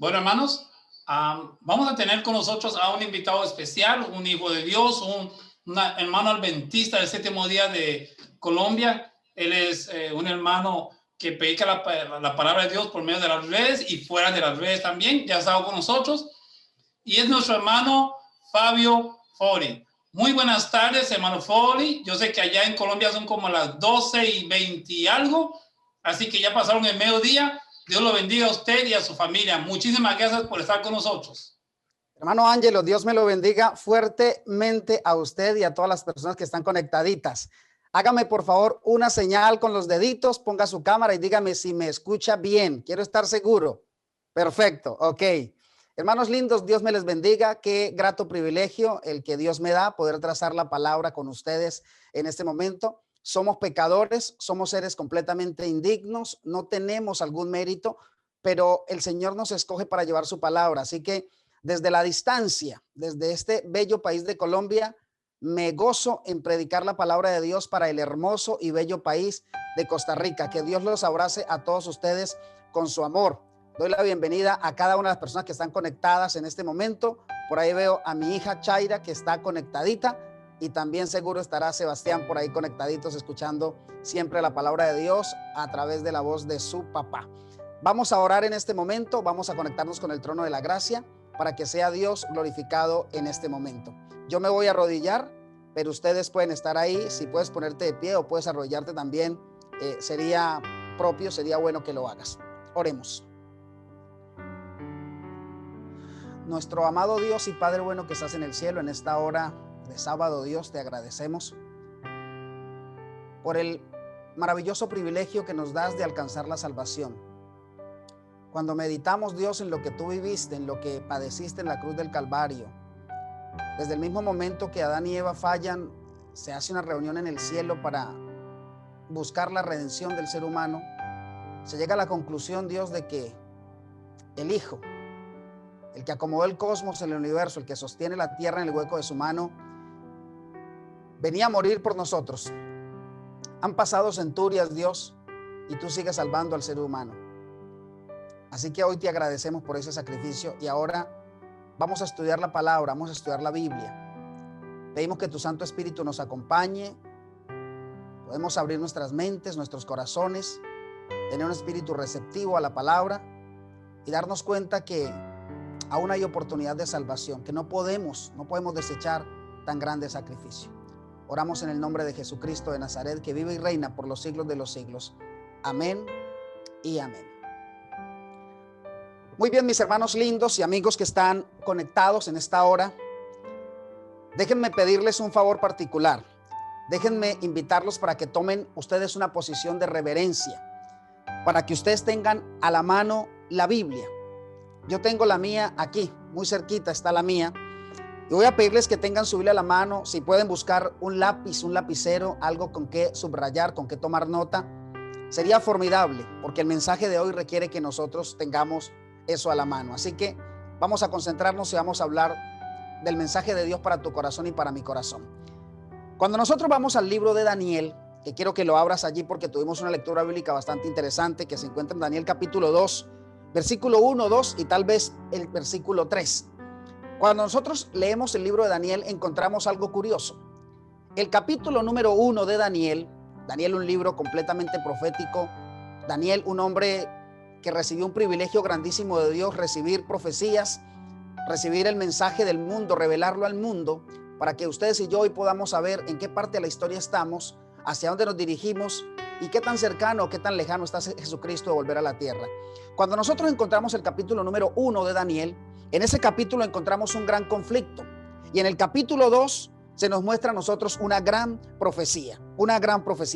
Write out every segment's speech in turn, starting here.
Bueno, hermanos, vamos a tener con nosotros a un invitado especial, un hijo de Dios, un hermano adventista del séptimo día de Colombia. Él es un hermano que predica la palabra de Dios por medio de las redes y fuera de las redes también. Ya ha estado con nosotros. Y es nuestro hermano Fabio Fori. Muy buenas tardes, hermano Fori. Yo sé que allá en Colombia son como las 12:20 y algo, así que ya pasaron el mediodía. Dios lo bendiga a usted y a su familia. Muchísimas gracias por estar con nosotros. Hermano Ángelo, Dios me lo bendiga fuertemente a usted y a todas las personas que están conectaditas. Hágame por favor una señal con los deditos, ponga su cámara y dígame si me escucha bien. Quiero estar seguro. Perfecto, ok. Hermanos lindos, Dios me les bendiga. Qué grato privilegio el que Dios me da poder trazar la palabra con ustedes en este momento. Somos pecadores, somos seres completamente indignos, no tenemos algún mérito, pero el Señor nos escoge para llevar su palabra. Así que desde la distancia, desde este bello país de Colombia, me gozo en predicar la palabra de Dios para el hermoso y bello país de Costa Rica. Que Dios los abrace a todos ustedes con su amor. Doy la bienvenida a cada una de las personas que están conectadas en este momento. Por ahí veo a mi hija Chaira que está conectadita y también seguro estará Sebastián por ahí conectaditos escuchando siempre la palabra de Dios a través de la voz de su papá. Vamos a orar en este momento, vamos a conectarnos con el trono de la gracia para que sea Dios glorificado en este momento. Yo me voy a arrodillar, pero ustedes pueden estar ahí. Si puedes ponerte de pie o puedes arrodillarte también, sería propio, sería bueno que lo hagas. Oremos. Nuestro amado Dios y Padre bueno que estás en el cielo, en esta hora de sábado, Dios, te agradecemos por el maravilloso privilegio que nos das de alcanzar la salvación. Cuando meditamos, Dios, en lo que tú viviste, en lo que padeciste en la cruz del Calvario, desde el mismo momento que Adán y Eva fallan, se hace una reunión en el cielo para buscar la redención del ser humano. Se llega a la conclusión, Dios, de que el Hijo, el que acomodó el cosmos, el universo, el que sostiene la tierra en el hueco de su mano, venía a morir por nosotros. Han pasado centurias, Dios, y tú sigues salvando al ser humano. Así que hoy te agradecemos por ese sacrificio y ahora vamos a estudiar la palabra, vamos a estudiar la Biblia. Pedimos que tu Santo Espíritu nos acompañe. Podemos abrir nuestras mentes, nuestros corazones, tener un espíritu receptivo a la palabra y darnos cuenta que aún hay oportunidad de salvación, que no podemos desechar tan grande sacrificio. Oramos en el nombre de Jesucristo de Nazaret, que vive y reina por los siglos de los siglos. Amén y amén. Muy bien, mis hermanos lindos y amigos que están conectados en esta hora, déjenme pedirles un favor particular. Déjenme invitarlos para que tomen ustedes una posición de reverencia, para que ustedes tengan a la mano la Biblia. Yo tengo la mía aquí, muy cerquita está la mía. Y voy a pedirles que tengan su Biblia a la mano. Si pueden buscar un lápiz, un lapicero, algo con que subrayar, con que tomar nota, sería formidable, porque el mensaje de hoy requiere que nosotros tengamos eso a la mano. Así que vamos a concentrarnos y vamos a hablar del mensaje de Dios para tu corazón y para mi corazón. Cuando nosotros vamos al libro de Daniel, que quiero que lo abras allí porque tuvimos una lectura bíblica bastante interesante que se encuentra en Daniel capítulo 2, versículo 1, 2 y tal vez el versículo 3. Cuando nosotros leemos el libro de Daniel encontramos algo curioso. El capítulo número 1 de Daniel, un libro completamente profético, Daniel, un hombre que recibió un privilegio grandísimo de Dios, recibir profecías, recibir el mensaje del mundo, revelarlo al mundo, para que ustedes y yo hoy podamos saber en qué parte de la historia estamos, hacia dónde nos dirigimos y qué tan cercano o qué tan lejano está Jesucristo de volver a la tierra. Cuando nosotros encontramos el capítulo número 1 de Daniel, en ese capítulo encontramos un gran conflicto y en el capítulo 2 se nos muestra a nosotros una gran profecía.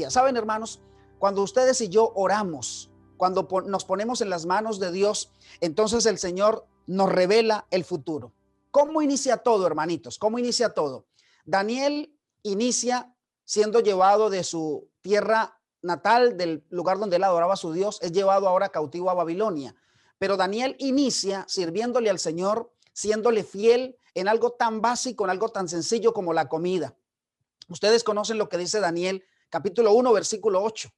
¿Saben, hermanos? Cuando ustedes y yo oramos, cuando nos ponemos en las manos de Dios, entonces el Señor nos revela el futuro. ¿Cómo inicia todo, hermanitos? ¿Cómo inicia todo? Daniel inicia siendo llevado de su tierra natal, del lugar donde él adoraba a su Dios, es llevado ahora cautivo a Babilonia. Pero Daniel inicia sirviéndole al Señor, siéndole fiel en algo tan básico, en algo tan sencillo como la comida. Ustedes conocen lo que dice Daniel, capítulo 1, versículo 8.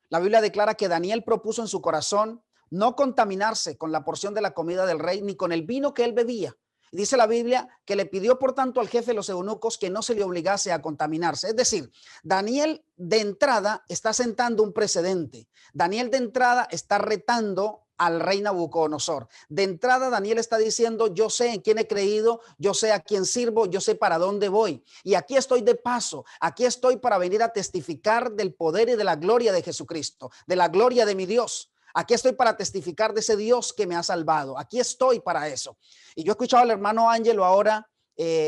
La Biblia declara que Daniel propuso en su corazón no contaminarse con la porción de la comida del rey ni con el vino que él bebía. Dice la Biblia que le pidió por tanto al jefe de los eunucos que no se le obligase a contaminarse. Es decir, Daniel de entrada está sentando un precedente. Daniel de entrada está retando al rey Nabucodonosor. De entrada Daniel está diciendo: yo sé en quién he creído, yo sé a quién sirvo, yo sé para dónde voy. Y aquí estoy de paso, aquí estoy para venir a testificar del poder y de la gloria de Jesucristo, de la gloria de mi Dios. Aquí estoy para testificar de ese Dios que me ha salvado. Aquí estoy para eso. Y yo escuchaba al hermano Ángelo ahora,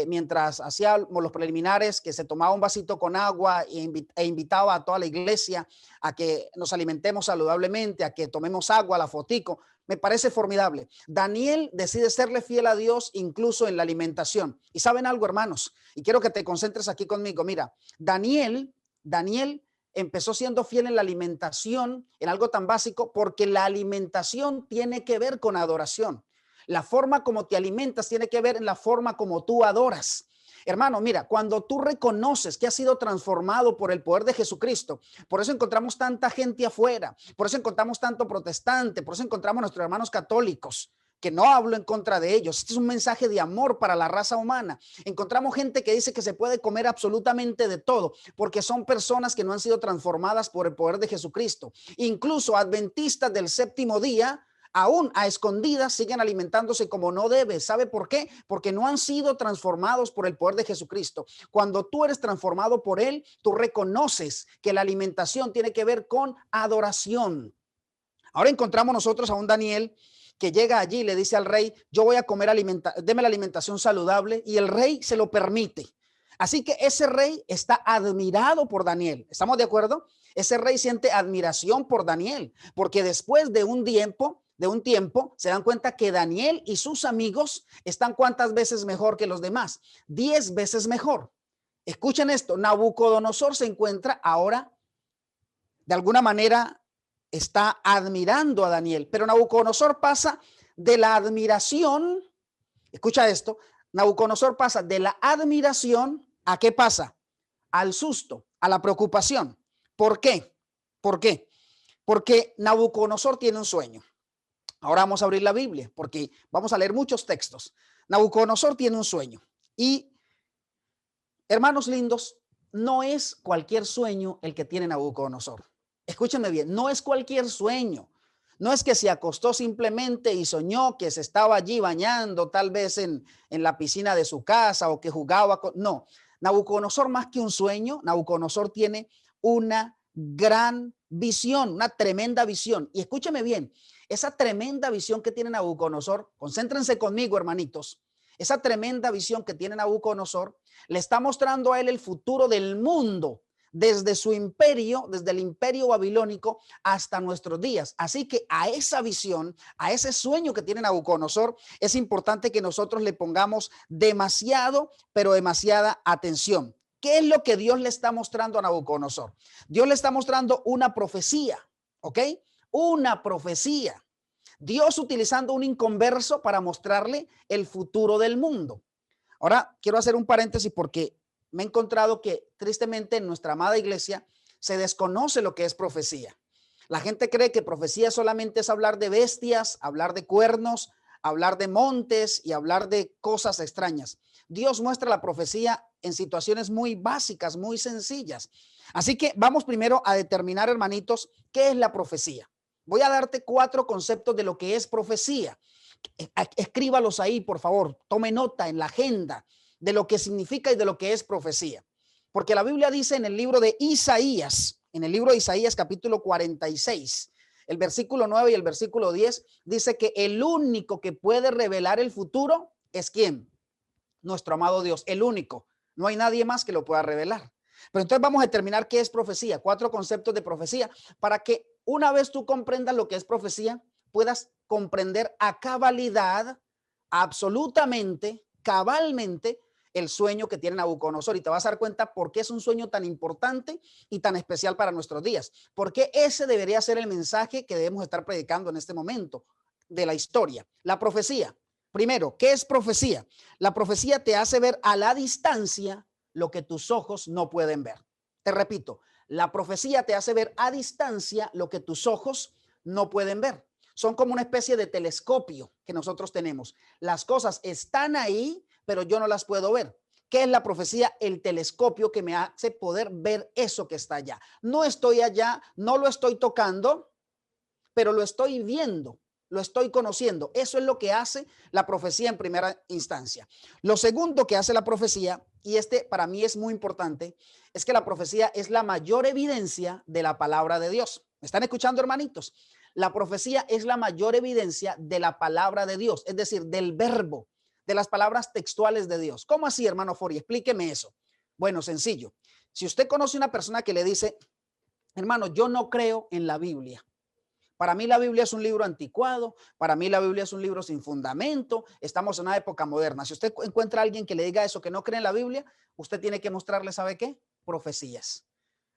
mientras hacía los preliminares, que se tomaba un vasito con agua e invitaba a toda la iglesia a que nos alimentemos saludablemente, a que tomemos agua, la fotico. Me parece formidable. Daniel decide serle fiel a Dios incluso en la alimentación. Y saben algo, hermanos, y quiero que te concentres aquí conmigo. Mira, Daniel empezó siendo fiel en la alimentación, en algo tan básico, porque la alimentación tiene que ver con adoración. La forma como te alimentas tiene que ver en la forma como tú adoras. Hermano, mira, cuando tú reconoces que has sido transformado por el poder de Jesucristo, por eso encontramos tanta gente afuera, por eso encontramos tanto protestante, por eso encontramos a nuestros hermanos católicos, que no hablo en contra de ellos. Este es un mensaje de amor para la raza humana. Encontramos gente que dice que se puede comer absolutamente de todo, porque son personas que no han sido transformadas por el poder de Jesucristo. Incluso adventistas del séptimo día, aún a escondidas, siguen alimentándose como no debe. ¿Sabe por qué? Porque no han sido transformados por el poder de Jesucristo. Cuando tú eres transformado por él, tú reconoces que la alimentación tiene que ver con adoración. Ahora encontramos nosotros a un Daniel que llega allí y le dice al rey: yo voy a comer, deme la alimentación saludable, y el rey se lo permite. Así que ese rey está admirado por Daniel. ¿Estamos de acuerdo? Ese rey siente admiración por Daniel, porque después de un tiempo, se dan cuenta que Daniel y sus amigos están ¿cuántas veces mejor que los demás? 10 veces mejor. Escuchen esto: Nabucodonosor se encuentra ahora, de alguna manera, está admirando a Daniel, pero Nabucodonosor pasa de la admiración, escucha esto, Nabucodonosor pasa de la admiración a ¿qué pasa? Al susto, a la preocupación. ¿Por qué? ¿Por qué? Porque Nabucodonosor tiene un sueño. Ahora vamos a abrir la Biblia porque vamos a leer muchos textos. Nabucodonosor tiene un sueño y, hermanos lindos, no es cualquier sueño el que tiene Nabucodonosor. Escúchenme bien, no es cualquier sueño. No es que se acostó simplemente y soñó que se estaba allí bañando, tal vez en la piscina de su casa, o que jugaba con... No, Nabucodonosor, más que un sueño, Nabucodonosor tiene una gran visión, una tremenda visión. Y escúcheme bien, esa tremenda visión que tiene Nabucodonosor, concéntrense conmigo, hermanitos, esa tremenda visión que tiene Nabucodonosor le está mostrando a él el futuro del mundo, desde su imperio, desde el imperio babilónico hasta nuestros días. Así que a esa visión, a ese sueño que tiene Nabucodonosor, es importante que nosotros le pongamos demasiado, pero demasiada atención. ¿Qué es lo que Dios le está mostrando a Nabucodonosor? Dios le está mostrando una profecía, ¿ok? Una profecía. Dios utilizando un inconverso para mostrarle el futuro del mundo. Ahora quiero hacer un paréntesis porque me he encontrado que tristemente en nuestra amada iglesia se desconoce lo que es profecía. La gente cree que profecía solamente es hablar de bestias, hablar de cuernos, hablar de montes y hablar de cosas extrañas. Dios muestra la profecía en situaciones muy básicas, muy sencillas. Así que vamos primero a determinar, hermanitos, qué es la profecía. Voy a darte 4 conceptos de lo que es profecía. Escríbalos ahí, por favor. Tome nota en la agenda de lo que significa y de lo que es profecía. Porque la Biblia dice en el libro de Isaías, capítulo 46, el versículo 9 y el versículo 10, dice que el único que puede revelar el futuro es ¿quién? Nuestro amado Dios, el único. No hay nadie más que lo pueda revelar. Pero entonces vamos a determinar qué es profecía, 4 conceptos de profecía, para que una vez tú comprendas lo que es profecía, puedas comprender a cabalidad, absolutamente, cabalmente, el sueño que tiene Nabucodonosor. Y te vas a dar cuenta por qué es un sueño tan importante y tan especial para nuestros días. Porque ese debería ser el mensaje que debemos estar predicando en este momento de la historia. La profecía. Primero, ¿qué es profecía? La profecía te hace ver a la distancia lo que tus ojos no pueden ver. Te repito, la profecía te hace ver a distancia lo que tus ojos no pueden ver. son como una especie de telescopio que nosotros tenemos. Las cosas están ahí, pero yo no las puedo ver. ¿Qué es la profecía? El telescopio que me hace poder ver eso que está allá. No estoy allá, no lo estoy tocando, pero lo estoy viendo, lo estoy conociendo. Eso es lo que hace la profecía en primera instancia. Lo segundo que hace la profecía, y este para mí es muy importante, es que la profecía es la mayor evidencia de la palabra de Dios. ¿Me están escuchando, hermanitos? La profecía es la mayor evidencia de la palabra de Dios, es decir, del verbo, de las palabras textuales de Dios. ¿Cómo así, hermano Fori? Explíqueme eso. Bueno, sencillo. Si usted conoce una persona que le dice, hermano, yo no creo en la Biblia. Para mí la Biblia es un libro anticuado, para mí la Biblia es un libro sin fundamento, estamos en una época moderna. Si usted encuentra a alguien que le diga eso, que no cree en la Biblia, usted tiene que mostrarle, ¿sabe qué? Profecías.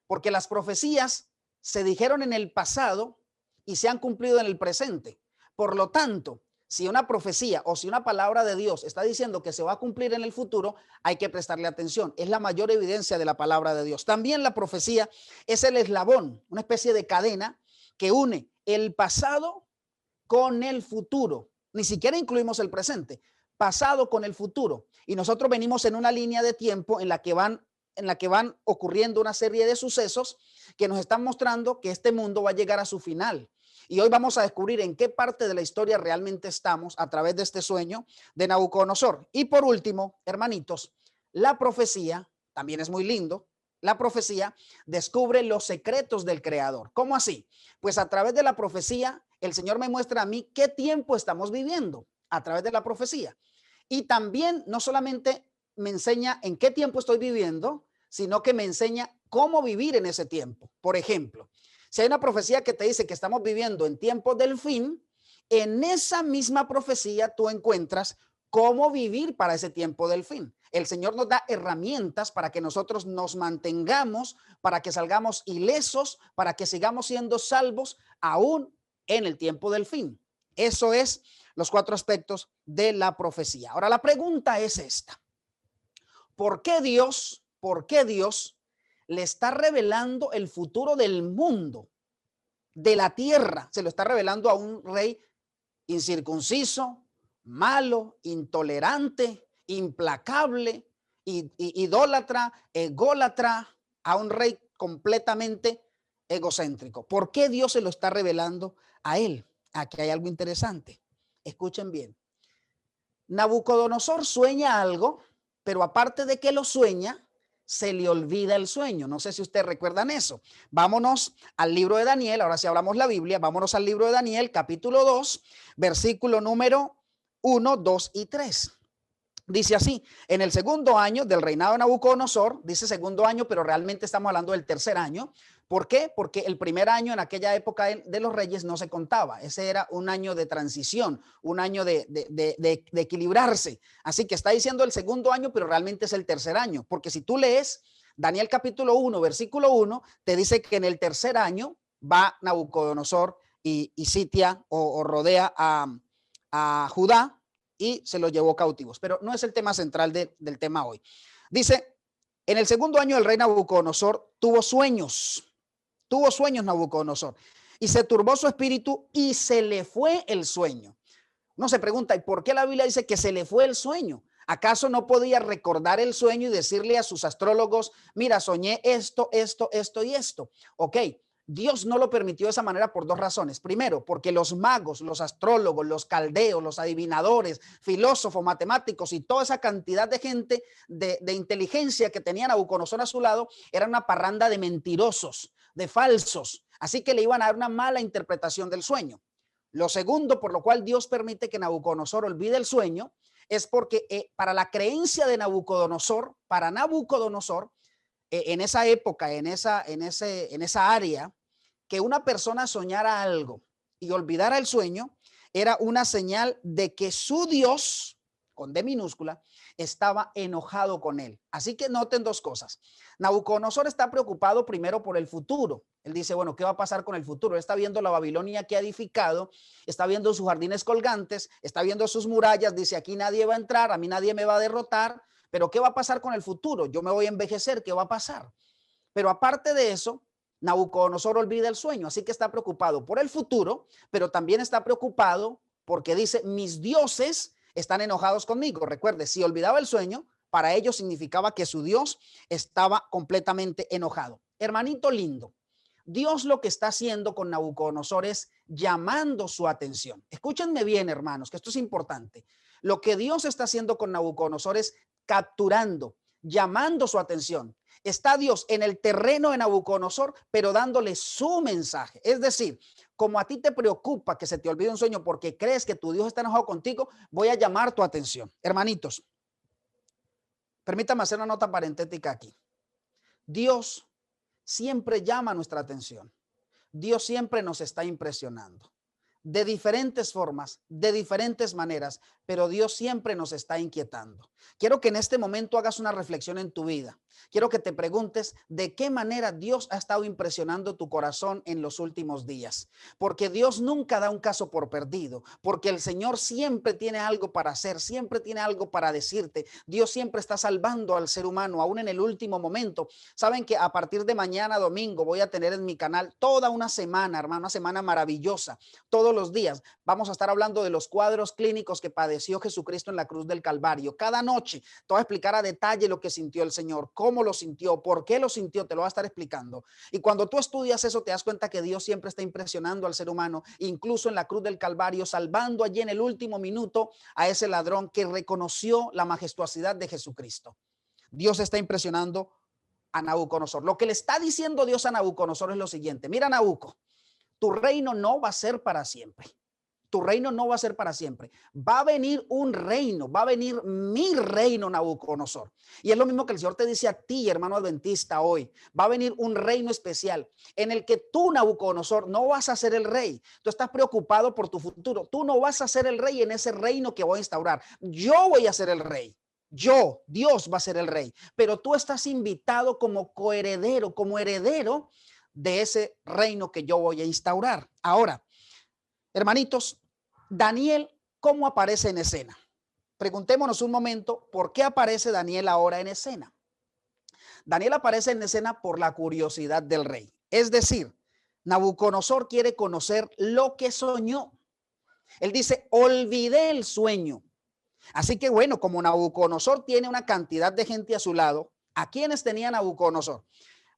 Porque las profecías se dijeron en el pasado y se han cumplido en el presente. Por lo tanto, si una profecía o si una palabra de Dios está diciendo que se va a cumplir en el futuro, hay que prestarle atención. Es la mayor evidencia de la palabra de Dios. También la profecía es el eslabón, una especie de cadena que une el pasado con el futuro. Ni siquiera incluimos el presente, pasado con el futuro. Y nosotros venimos en una línea de tiempo en la que van ocurriendo una serie de sucesos que nos están mostrando que este mundo va a llegar a su final. Y hoy vamos a descubrir en qué parte de la historia realmente estamos a través de este sueño de Nabucodonosor. Y por último, hermanitos, la profecía también es muy lindo. La profecía descubre los secretos del creador. ¿Cómo así? Pues a través de la profecía, el Señor me muestra a mí qué tiempo estamos viviendo a través de la profecía. Y también no solamente me enseña en qué tiempo estoy viviendo, sino que me enseña cómo vivir en ese tiempo. Por ejemplo, si hay una profecía que te dice que estamos viviendo en tiempos del fin, en esa misma profecía tú encuentras cómo vivir para ese tiempo del fin. El Señor nos da herramientas para que nosotros nos mantengamos, para que salgamos ilesos, para que sigamos siendo salvos aún en el tiempo del fin. Eso es los 4 aspectos de la profecía. Ahora la pregunta es esta. ¿Por qué Dios le está revelando el futuro del mundo, de la tierra? Se lo está revelando a un rey incircunciso, malo, intolerante, implacable, idólatra, ególatra, a un rey completamente egocéntrico. ¿Por qué Dios se lo está revelando a él? Aquí hay algo interesante. Escuchen bien. Nabucodonosor sueña algo, pero aparte de que lo sueña, se le olvida el sueño. No sé si ustedes recuerdan eso. Vámonos al libro de Daniel. Ahora sí hablamos la Biblia. Vámonos al libro de Daniel, capítulo 2, versículo número 1, 2 y 3. Dice así: en el segundo año del reinado de Nabucodonosor, dice segundo año, pero realmente estamos hablando del tercer año. ¿Por qué? Porque el primer año en aquella época de los reyes no se contaba. Ese era un año de transición, un año de equilibrarse. Así que está diciendo el segundo año, pero realmente es el tercer año. Porque si tú lees Daniel capítulo 1, versículo 1, te dice que en el tercer año va Nabucodonosor y sitia o rodea a Judá y se los llevó cautivos. Pero no es el tema central del tema hoy. Dice, en el segundo año el rey Nabucodonosor tuvo sueños Nabucodonosor, y se turbó su espíritu y se le fue el sueño. Uno se pregunta, ¿y por qué la Biblia dice que se le fue el sueño? ¿Acaso no podía recordar el sueño y decirle a sus astrólogos, mira, soñé esto y esto? Ok, Dios no lo permitió de esa manera por 2 razones. Primero, porque los magos, los astrólogos, los caldeos, los adivinadores, filósofos, matemáticos y toda esa cantidad de gente de inteligencia que tenía Nabucodonosor a su lado, era una parranda de mentirosos, de falsos. Así que le iban a dar una mala interpretación del sueño. Lo segundo, por lo cual Dios permite que Nabucodonosor olvide el sueño, es porque para la creencia de Nabucodonosor, en esa época, en esa área, que una persona soñara algo y olvidara el sueño era una señal de que su Dios, con D minúscula, estaba enojado con él. Así que noten 2 cosas. Nabucodonosor está preocupado primero por el futuro. Él dice, bueno, ¿qué va a pasar con el futuro? Él está viendo la Babilonia que ha edificado, está viendo sus jardines colgantes, está viendo sus murallas, dice, aquí nadie va a entrar, a mí nadie me va a derrotar, pero ¿qué va a pasar con el futuro? Yo me voy a envejecer, ¿qué va a pasar? Pero aparte de eso, Nabucodonosor olvida el sueño, así que está preocupado por el futuro, pero también está preocupado porque dice, mis dioses están enojados conmigo. Recuerde, si olvidaba el sueño, para ellos significaba que su Dios estaba completamente enojado. Hermanito lindo, Dios lo que está haciendo con Nabucodonosor es llamando su atención. Escúchenme bien, hermanos, que esto es importante. Lo que Dios está haciendo con Nabucodonosor es capturando, llamando su atención. Está Dios en el terreno de Nabucodonosor, pero dándole su mensaje. Es decir, como a ti te preocupa que se te olvide un sueño porque crees que tu Dios está enojado contigo, voy a llamar tu atención. Hermanitos, permítame hacer una nota parentética aquí. Dios siempre llama nuestra atención. Dios siempre nos está impresionando de diferentes formas, de diferentes maneras, pero Dios siempre nos está inquietando. Quiero que en este momento hagas una reflexión en tu vida. Quiero que te preguntes de qué manera Dios ha estado impresionando tu corazón en los últimos días, porque Dios nunca da un caso por perdido, porque el Señor siempre tiene algo para hacer, siempre tiene algo para decirte. Dios siempre está salvando al ser humano, aún en el último momento. Saben que a partir de mañana domingo voy a tener en mi canal toda una semana, hermano, una semana maravillosa. Todos los días vamos a estar hablando de los cuadros clínicos que padeció Jesucristo en la cruz del Calvario. Cada noche te voy a explicar a detalle lo que sintió el Señor, cómo lo sintió, por qué lo sintió, te lo voy a estar explicando. Y cuando tú estudias eso, te das cuenta que Dios siempre está impresionando al ser humano, incluso en la cruz del Calvario, salvando allí en el último minuto a ese ladrón que reconoció la majestuosidad de Jesucristo. Dios está impresionando a Nabucodonosor. Lo que le está diciendo Dios a Nabucodonosor es lo siguiente: mira, Nabucco, tu reino no va a ser para siempre. Tu reino no va a ser para siempre. Va a venir un reino, va a venir mi reino, Nabucodonosor. Y es lo mismo que el Señor te dice a ti, hermano adventista, hoy. Va a venir un reino especial en el que tú, Nabucodonosor, no vas a ser el rey. Tú estás preocupado por tu futuro. Tú no vas a ser el rey en ese reino que voy a instaurar. Yo voy a ser el rey. Yo, Dios va a ser el rey. Pero tú estás invitado como coheredero, como heredero de ese reino que yo voy a instaurar. Ahora, hermanitos, Daniel, ¿cómo aparece en escena? Preguntémonos un momento, ¿por qué aparece Daniel ahora en escena? Daniel aparece en escena por la curiosidad del rey. Es decir, Nabucodonosor quiere conocer lo que soñó. Él dice, olvidé el sueño. Así que bueno, como Nabucodonosor tiene una cantidad de gente a su lado, ¿a quiénes tenía Nabucodonosor?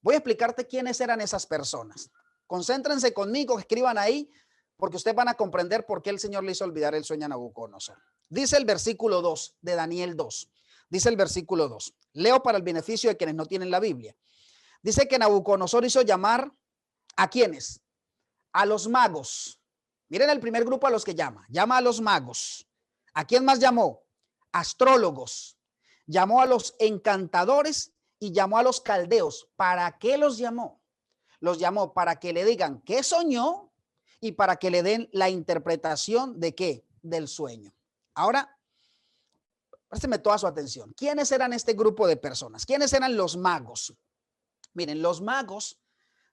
Voy a explicarte quiénes eran esas personas. Concéntrense conmigo, escriban ahí, porque ustedes van a comprender por qué el Señor le hizo olvidar el sueño a Nabucodonosor. Dice el versículo 2 de Daniel 2. Dice el versículo 2. Leo para el beneficio de quienes no tienen la Biblia. Dice que Nabucodonosor hizo llamar ¿a quiénes? A los magos. Miren el primer grupo a los que llama. Llama a los magos. ¿A quién más llamó? Astrólogos. Llamó a los encantadores y llamó a los caldeos. ¿Para qué los llamó? Los llamó para que le digan qué soñó y para que le den la interpretación de qué, del sueño. Ahora, présteme toda su atención. ¿Quiénes eran este grupo de personas? ¿Quiénes eran los magos? Miren, los magos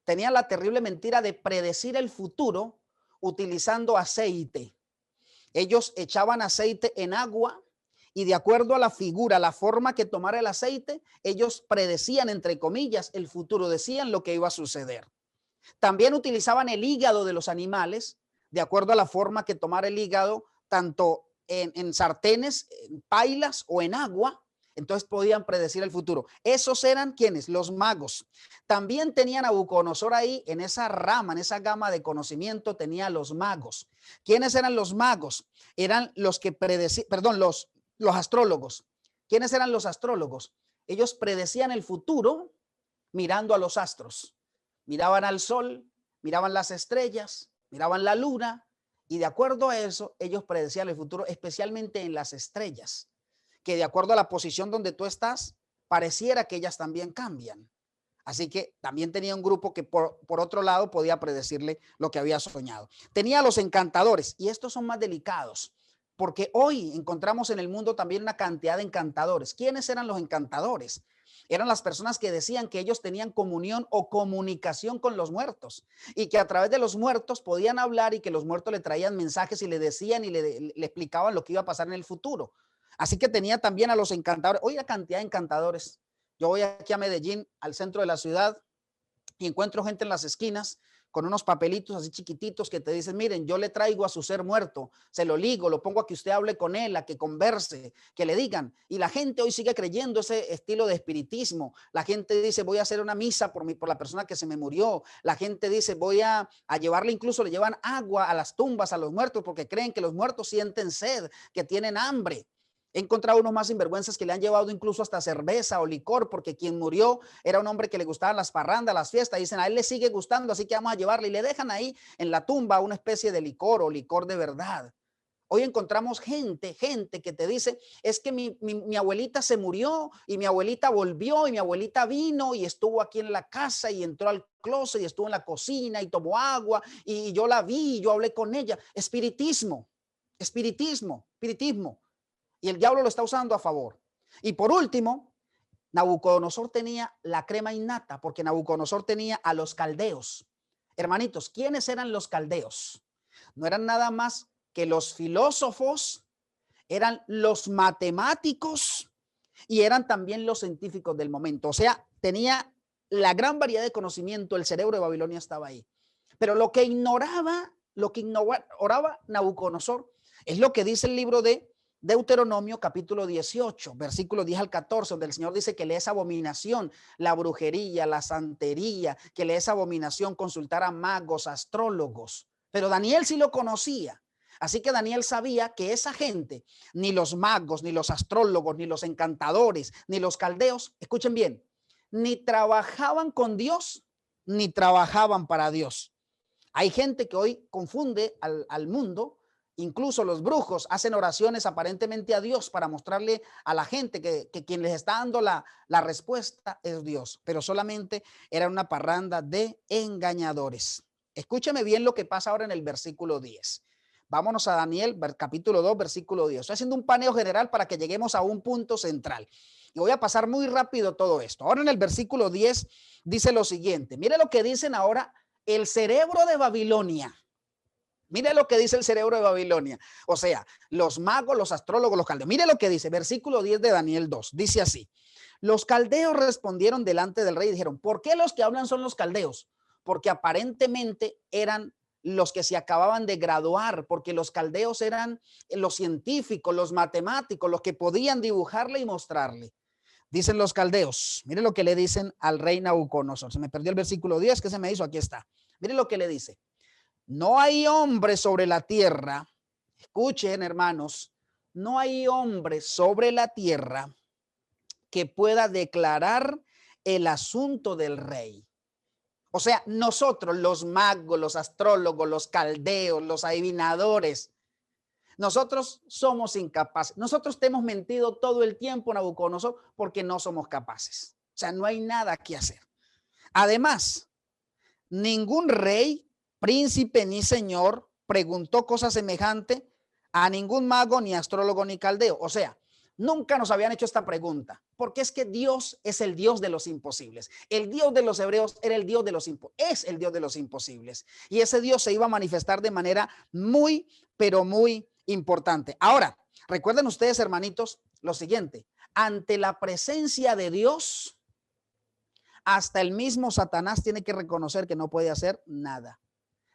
tenían la terrible mentira de predecir el futuro utilizando aceite. Ellos echaban aceite en agua y de acuerdo a la figura, la forma que tomara el aceite, ellos predecían, entre comillas, el futuro, decían lo que iba a suceder. También utilizaban el hígado de los animales, de acuerdo a la forma que tomara el hígado, tanto en sartenes, en pailas o en agua. Entonces podían predecir el futuro. Esos eran ¿quiénes? Los magos. También tenían a Nabucodonosor ahí en esa rama, en esa gama de conocimiento, tenía a los magos. ¿Quiénes eran los magos? Eran los que predecían, perdón, los astrólogos. ¿Quiénes eran los astrólogos? Ellos predecían el futuro mirando a los astros. Miraban al sol, miraban las estrellas, miraban la luna y de acuerdo a eso ellos predecían el futuro, especialmente en las estrellas, que de acuerdo a la posición donde tú estás, pareciera que ellas también cambian. Así que también tenía un grupo que por otro lado podía predecirle lo que había soñado. Tenía a los encantadores y estos son más delicados porque hoy encontramos en el mundo también una cantidad de encantadores. ¿Quiénes eran los encantadores? Eran las personas que decían que ellos tenían comunión o comunicación con los muertos y que a través de los muertos podían hablar y que los muertos le traían mensajes y le decían y le explicaban lo que iba a pasar en el futuro. Así que tenía también a los encantadores. Hoy la cantidad de encantadores. Yo voy aquí a Medellín, al centro de la ciudad, y encuentro gente en las esquinas con unos papelitos así chiquititos que te dicen, miren, yo le traigo a su ser muerto, se lo ligo, lo pongo a que usted hable con él, a que converse, que le digan. Y la gente hoy sigue creyendo ese estilo de espiritismo. La gente dice, voy a hacer una misa por la persona que se me murió. La gente dice, voy a llevarle, incluso le llevan agua a las tumbas, a los muertos, porque creen que los muertos sienten sed, que tienen hambre. He encontrado unos más sinvergüenzas que le han llevado incluso hasta cerveza o licor, porque quien murió era un hombre que le gustaban las parrandas, las fiestas. Dicen, a él le sigue gustando, así que vamos a llevarle. Y le dejan ahí en la tumba una especie de licor o licor de verdad. Hoy encontramos gente que te dice, es que mi abuelita se murió y mi abuelita volvió y mi abuelita vino y estuvo aquí en la casa y entró al closet y estuvo en la cocina y tomó agua y yo la vi y yo hablé con ella. Espiritismo, espiritismo, espiritismo. Y el diablo lo está usando a favor. Y por último, Nabucodonosor tenía la crema innata, porque Nabucodonosor tenía a los caldeos. Hermanitos, ¿quiénes eran los caldeos? No eran nada más que los filósofos, eran los matemáticos y eran también los científicos del momento. O sea, tenía la gran variedad de conocimiento, el cerebro de Babilonia estaba ahí. Pero lo que ignoraba Nabucodonosor es lo que dice el libro de Deuteronomio capítulo 18, versículo 10 al 14, donde el Señor dice que le es abominación la brujería, la santería, que le es abominación consultar a magos, astrólogos. Pero Daniel sí lo conocía. Así que Daniel sabía que esa gente, ni los magos, ni los astrólogos, ni los encantadores, ni los caldeos, escuchen bien, ni trabajaban con Dios, ni trabajaban para Dios. Hay gente que hoy confunde al mundo. Incluso los brujos hacen oraciones aparentemente a Dios para mostrarle a la gente que quien les está dando la respuesta es Dios, pero solamente era una parranda de engañadores. Escúcheme bien lo que pasa ahora en el versículo 10. Vámonos a Daniel, capítulo 2, versículo 10. Estoy haciendo un paneo general para que lleguemos a un punto central. Y voy a pasar muy rápido todo esto. Ahora en el versículo 10 dice lo siguiente. Mire lo que dicen ahora el cerebro de Babilonia. Mire lo que dice el cerebro de Babilonia. O sea, los magos, los astrólogos, los caldeos. Mire lo que dice, versículo 10 de Daniel 2. Dice así. Los caldeos respondieron delante del rey y dijeron, ¿por qué los que hablan son los caldeos? Porque aparentemente eran los que se acababan de graduar, porque los caldeos eran los científicos, los matemáticos, los que podían dibujarle y mostrarle. Dicen los caldeos, mire lo que le dicen al rey Nabucodonosor. Se me perdió el versículo 10, ¿qué se me hizo? Aquí está. Mire lo que le dice. No hay hombre sobre la tierra, escuchen hermanos, no hay hombre sobre la tierra que pueda declarar el asunto del rey. O sea, nosotros, los magos, los astrólogos, los caldeos, los adivinadores, nosotros somos incapaces. Nosotros te hemos mentido todo el tiempo, Nabucodonosor, porque no somos capaces. O sea, no hay nada que hacer. Además, ningún rey, príncipe ni señor preguntó cosa semejante a ningún mago, ni astrólogo, ni caldeo. O sea, nunca nos habían hecho esta pregunta, porque es que Dios es el Dios de los imposibles. El Dios de los hebreos era el Dios de los es el Dios de los imposibles. Y ese Dios se iba a manifestar de manera muy, pero muy importante. Ahora, recuerden ustedes, hermanitos, lo siguiente. Ante la presencia de Dios, hasta el mismo Satanás tiene que reconocer que no puede hacer nada.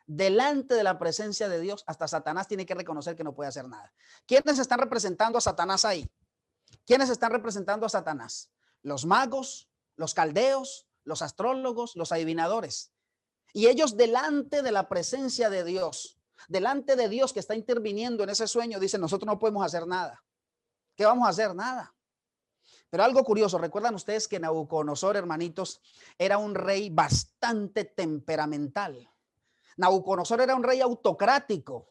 Delante de la presencia de Dios, hasta Satanás tiene que reconocer que no puede hacer nada. ¿Quiénes están representando a Satanás ahí? ¿Quiénes están representando a Satanás? Los magos, los caldeos, los astrólogos, los adivinadores. Y ellos delante de la presencia de Dios, delante de Dios que está interviniendo en ese sueño, dicen, nosotros no podemos hacer nada. ¿Qué vamos a hacer? Nada. Pero algo curioso, recuerdan ustedes que Nabucodonosor, hermanitos, era un rey bastante temperamental. Nabucodonosor era un rey autocrático.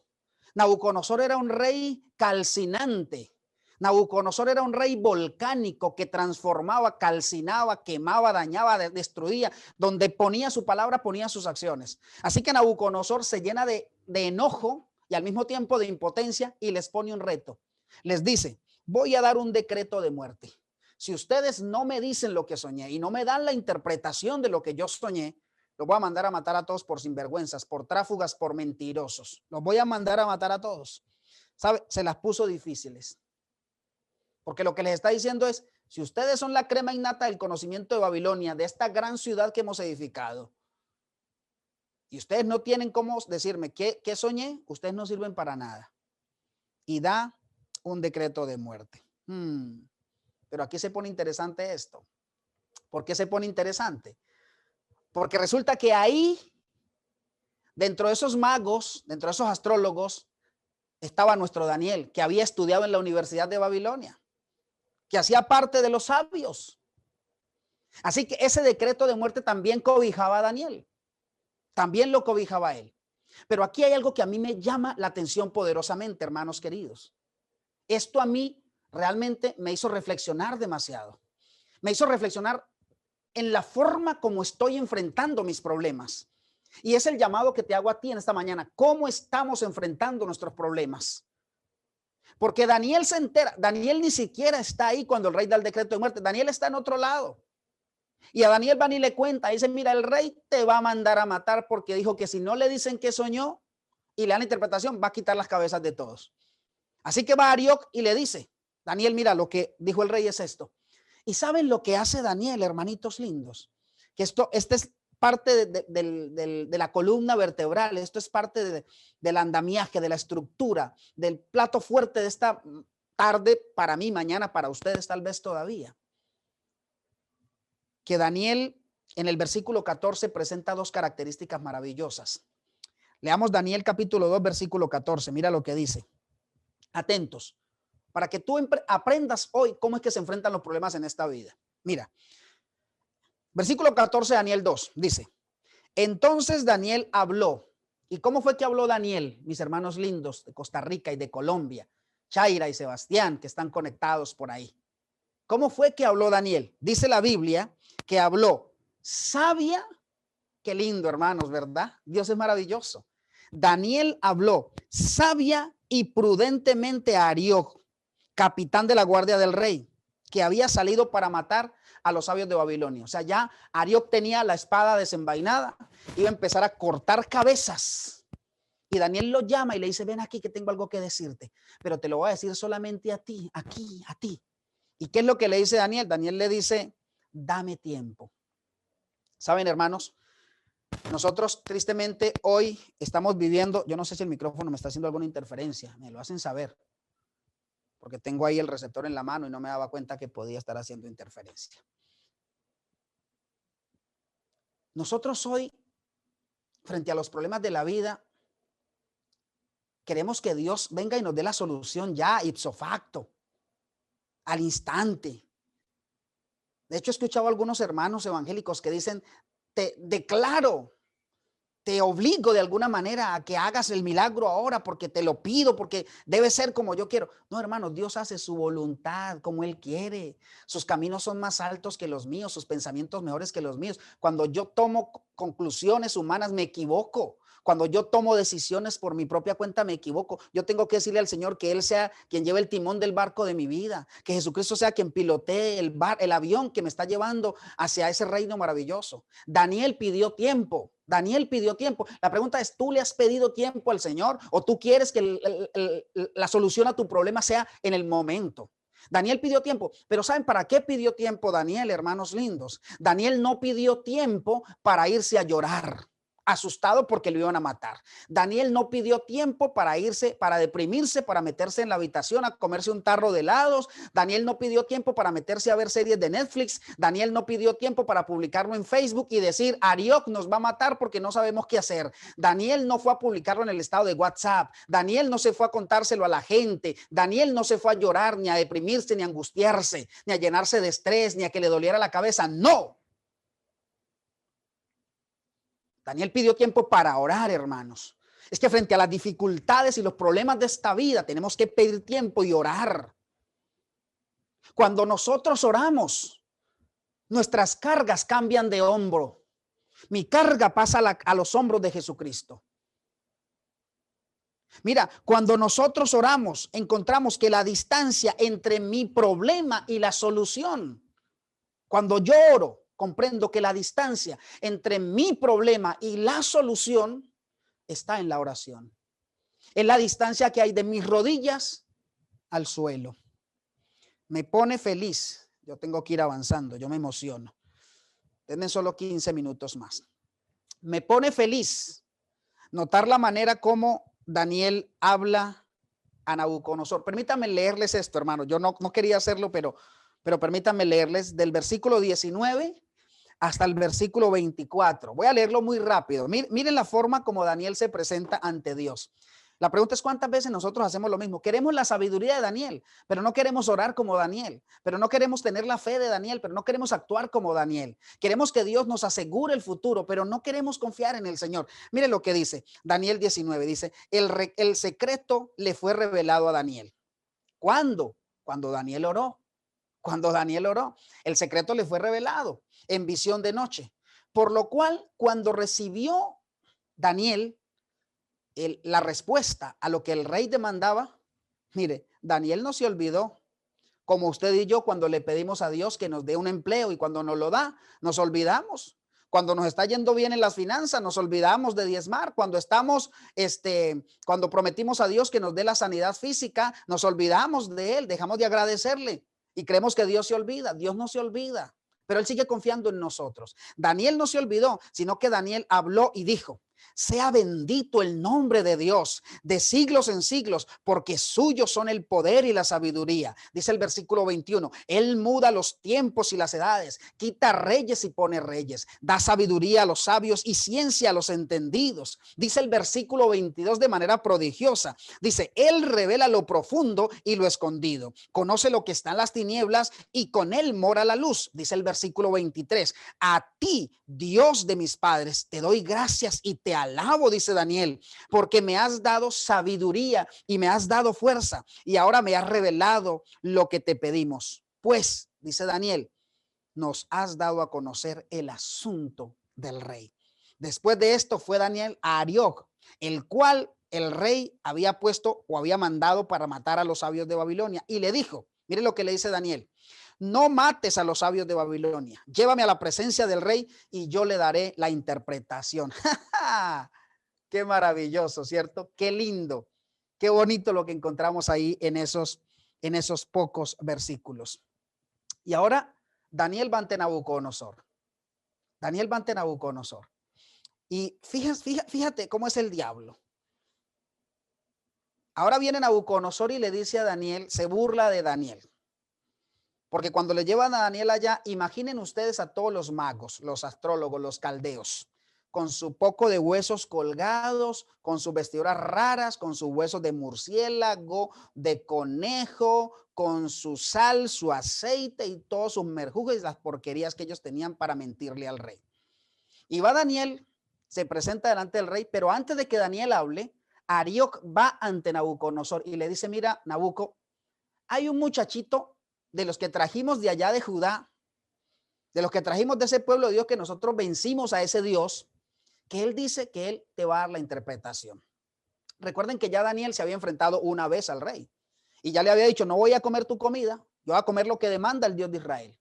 Nabucodonosor era un rey calcinante. Nabucodonosor era un rey volcánico que transformaba, calcinaba, quemaba, dañaba, destruía. Donde ponía su palabra, ponía sus acciones. Así que Nabucodonosor se llena de enojo y al mismo tiempo de impotencia y les pone un reto. Les dice, voy a dar un decreto de muerte. Si ustedes no me dicen lo que soñé y no me dan la interpretación de lo que yo soñé, los voy a mandar a matar a todos por sinvergüenzas, por tráfugas, por mentirosos. Los voy a mandar a matar a todos. ¿Sabe? Se las puso difíciles. Porque lo que les está diciendo es, si ustedes son la crema innata del conocimiento de Babilonia, de esta gran ciudad que hemos edificado, y ustedes no tienen cómo decirme qué soñé, ustedes no sirven para nada. Y da un decreto de muerte. Pero aquí se pone interesante esto. ¿Por qué se pone interesante? Porque resulta que ahí, dentro de esos magos, dentro de esos astrólogos, estaba nuestro Daniel, que había estudiado en la Universidad de Babilonia, que hacía parte de los sabios. Así que ese decreto de muerte también cobijaba a Daniel. También lo cobijaba a él. Pero aquí hay algo que a mí me llama la atención poderosamente, hermanos queridos. Esto a mí realmente me hizo reflexionar demasiado. Me hizo reflexionar en la forma como estoy enfrentando mis problemas. Y es el llamado que te hago a ti en esta mañana. ¿Cómo estamos enfrentando nuestros problemas? Porque Daniel se entera. Daniel ni siquiera está ahí cuando el rey da el decreto de muerte. Daniel está en otro lado. Y a Daniel van y le cuenta, dice, mira, el rey te va a mandar a matar porque dijo que si no le dicen que soñó y le dan la interpretación, va a quitar las cabezas de todos. Así que va a Arioc y le dice, Daniel, mira, lo que dijo el rey es esto. ¿Y saben lo que hace Daniel, hermanitos lindos? Que este es parte de la columna vertebral, esto es parte del andamiaje, de la estructura, del plato fuerte de esta tarde para mí, mañana para ustedes tal vez todavía. Que Daniel en el versículo 14 presenta dos características maravillosas. Leamos Daniel capítulo 2, versículo 14. Mira lo que dice. Atentos, para que tú aprendas hoy cómo es que se enfrentan los problemas en esta vida. Mira, versículo 14, Daniel 2, dice, entonces Daniel habló. ¿Y cómo fue que habló Daniel? Mis hermanos lindos de Costa Rica y de Colombia, Chaira y Sebastián, que están conectados por ahí. ¿Cómo fue que habló Daniel? Dice la Biblia que habló sabia, qué lindo, hermanos, ¿verdad? Dios es maravilloso. Daniel habló sabia y prudentemente a Arioc, capitán de la guardia del rey, que había salido para matar a los sabios de Babilonia. O sea, ya Arioc tenía la espada desenvainada, iba a empezar a cortar cabezas. Y Daniel lo llama y le dice, ven aquí que tengo algo que decirte, pero te lo voy a decir solamente a ti, aquí, a ti. ¿Y qué es lo que le dice Daniel? Daniel le dice, dame tiempo. ¿Saben, hermanos? Nosotros tristemente hoy estamos viviendo, yo no sé si el micrófono me está haciendo alguna interferencia, me lo hacen saber, porque tengo ahí el receptor en la mano y no me daba cuenta que podía estar haciendo interferencia. Nosotros hoy, frente a los problemas de la vida, queremos que Dios venga y nos dé la solución ya, ipso facto, al instante. De hecho, he escuchado a algunos hermanos evangélicos que dicen, te declaro, te obligo de alguna manera a que hagas el milagro ahora porque te lo pido, porque debe ser como yo quiero. No, hermanos, Dios hace su voluntad como Él quiere. Sus caminos son más altos que los míos, sus pensamientos mejores que los míos. Cuando yo tomo conclusiones humanas me equivoco. Cuando yo tomo decisiones por mi propia cuenta me equivoco. Yo tengo que decirle al Señor que Él sea quien lleve el timón del barco de mi vida, que Jesucristo sea quien pilotee el avión que me está llevando hacia ese reino maravilloso. Daniel pidió tiempo. Daniel pidió tiempo. La pregunta es, ¿tú le has pedido tiempo al Señor o tú quieres que la solución a tu problema sea en el momento? Daniel pidió tiempo, pero ¿saben para qué pidió tiempo Daniel, hermanos lindos? Daniel no pidió tiempo para irse a llorar, asustado porque lo iban a matar. Daniel no pidió tiempo para irse, para deprimirse, para meterse en la habitación a comerse un tarro de helados. Daniel no pidió tiempo para meterse a ver series de Netflix. Daniel no pidió tiempo para publicarlo en Facebook y decir, Arioc nos va a matar porque no sabemos qué hacer. Daniel no fue a publicarlo en el estado de WhatsApp. Daniel no se fue a contárselo a la gente. Daniel no se fue a llorar, ni a deprimirse, ni a angustiarse, ni a llenarse de estrés, ni a que le doliera la cabeza. No. Daniel pidió tiempo para orar, hermanos. Es que frente a las dificultades y los problemas de esta vida tenemos que pedir tiempo y orar. Cuando nosotros oramos, nuestras cargas cambian de hombro. Mi carga pasa a los hombros de Jesucristo. Mira, cuando nosotros oramos, encontramos que la distancia entre mi problema y la solución, cuando yo oro, comprendo que la distancia entre mi problema y la solución está en la oración. Es la distancia que hay de mis rodillas al suelo. Me pone feliz. Yo tengo que ir avanzando, yo me emociono. Denme solo 15 minutos más. Me pone feliz notar la manera como Daniel habla a Nabucodonosor. Permítanme leerles esto, hermano. Yo no quería hacerlo, pero permítanme leerles del versículo 19 hasta el versículo 24. Voy a leerlo muy rápido. Miren la forma como Daniel se presenta ante Dios. La pregunta es cuántas veces nosotros hacemos lo mismo. Queremos la sabiduría de Daniel, pero no queremos orar como Daniel, pero no queremos tener la fe de Daniel, pero no queremos actuar como Daniel. Queremos que Dios nos asegure el futuro, pero no queremos confiar en el Señor. Miren lo que dice Daniel 19, dice, el secreto le fue revelado a Daniel. ¿Cuándo? Cuando Daniel oró. Cuando Daniel oró, el secreto le fue revelado en visión de noche. Por lo cual, cuando recibió Daniel la respuesta a lo que el rey demandaba, mire, Daniel no se olvidó, como usted y yo cuando le pedimos a Dios que nos dé un empleo y cuando nos lo da, nos olvidamos. Cuando nos está yendo bien en las finanzas, nos olvidamos de diezmar. Cuando estamos, cuando prometimos a Dios que nos dé la sanidad física, nos olvidamos de Él, dejamos de agradecerle y creemos que Dios se olvida. Dios no se olvida, pero Él sigue confiando en nosotros. Daniel no se olvidó, sino que Daniel habló y dijo, sea bendito el nombre de Dios de siglos en siglos, porque suyos son el poder y la sabiduría. Dice el versículo 21, Él muda los tiempos y las edades, quita reyes y pone reyes, da sabiduría a los sabios y ciencia a los entendidos. Dice el versículo 22 de manera prodigiosa, dice, Él revela lo profundo y lo escondido, conoce lo que está en las tinieblas y con Él mora la luz. Dice el versículo 23, a ti, Dios de mis padres, te doy gracias y te alabo, dice Daniel, porque me has dado sabiduría y me has dado fuerza y ahora me has revelado lo que te pedimos. Pues, dice Daniel, nos has dado a conocer el asunto del rey. Después de esto fue Daniel a Arioc, el cual el rey había puesto o había mandado para matar a los sabios de Babilonia, y le dijo, mire lo que le dice Daniel, no mates a los sabios de Babilonia, llévame a la presencia del rey y yo le daré la interpretación. Qué maravilloso, ¿cierto? Qué lindo, qué bonito lo que encontramos ahí en esos pocos versículos. Y ahora Daniel va ante Nabucodonosor. Daniel va ante Nabucodonosor. Y fíjate cómo es el diablo. Ahora viene Nabucodonosor y le dice a Daniel, se burla de Daniel. Porque cuando le llevan a Daniel allá, imaginen ustedes a todos los magos, los astrólogos, los caldeos, con su poco de huesos colgados, con sus vestiduras raras, con sus huesos de murciélago, de conejo, con su sal, su aceite y todos sus merjugos y las porquerías que ellos tenían para mentirle al rey. Y va Daniel, se presenta delante del rey, pero antes de que Daniel hable, Arioc va ante Nabucodonosor y le dice, mira, Nabuco, hay un muchachito de los que trajimos de allá de Judá, de los que trajimos de ese pueblo de Dios que nosotros vencimos a ese Dios, que él dice que él te va a dar la interpretación. Recuerden que ya Daniel se había enfrentado una vez al rey y ya le había dicho, no voy a comer tu comida, yo voy a comer lo que demanda el Dios de Israel.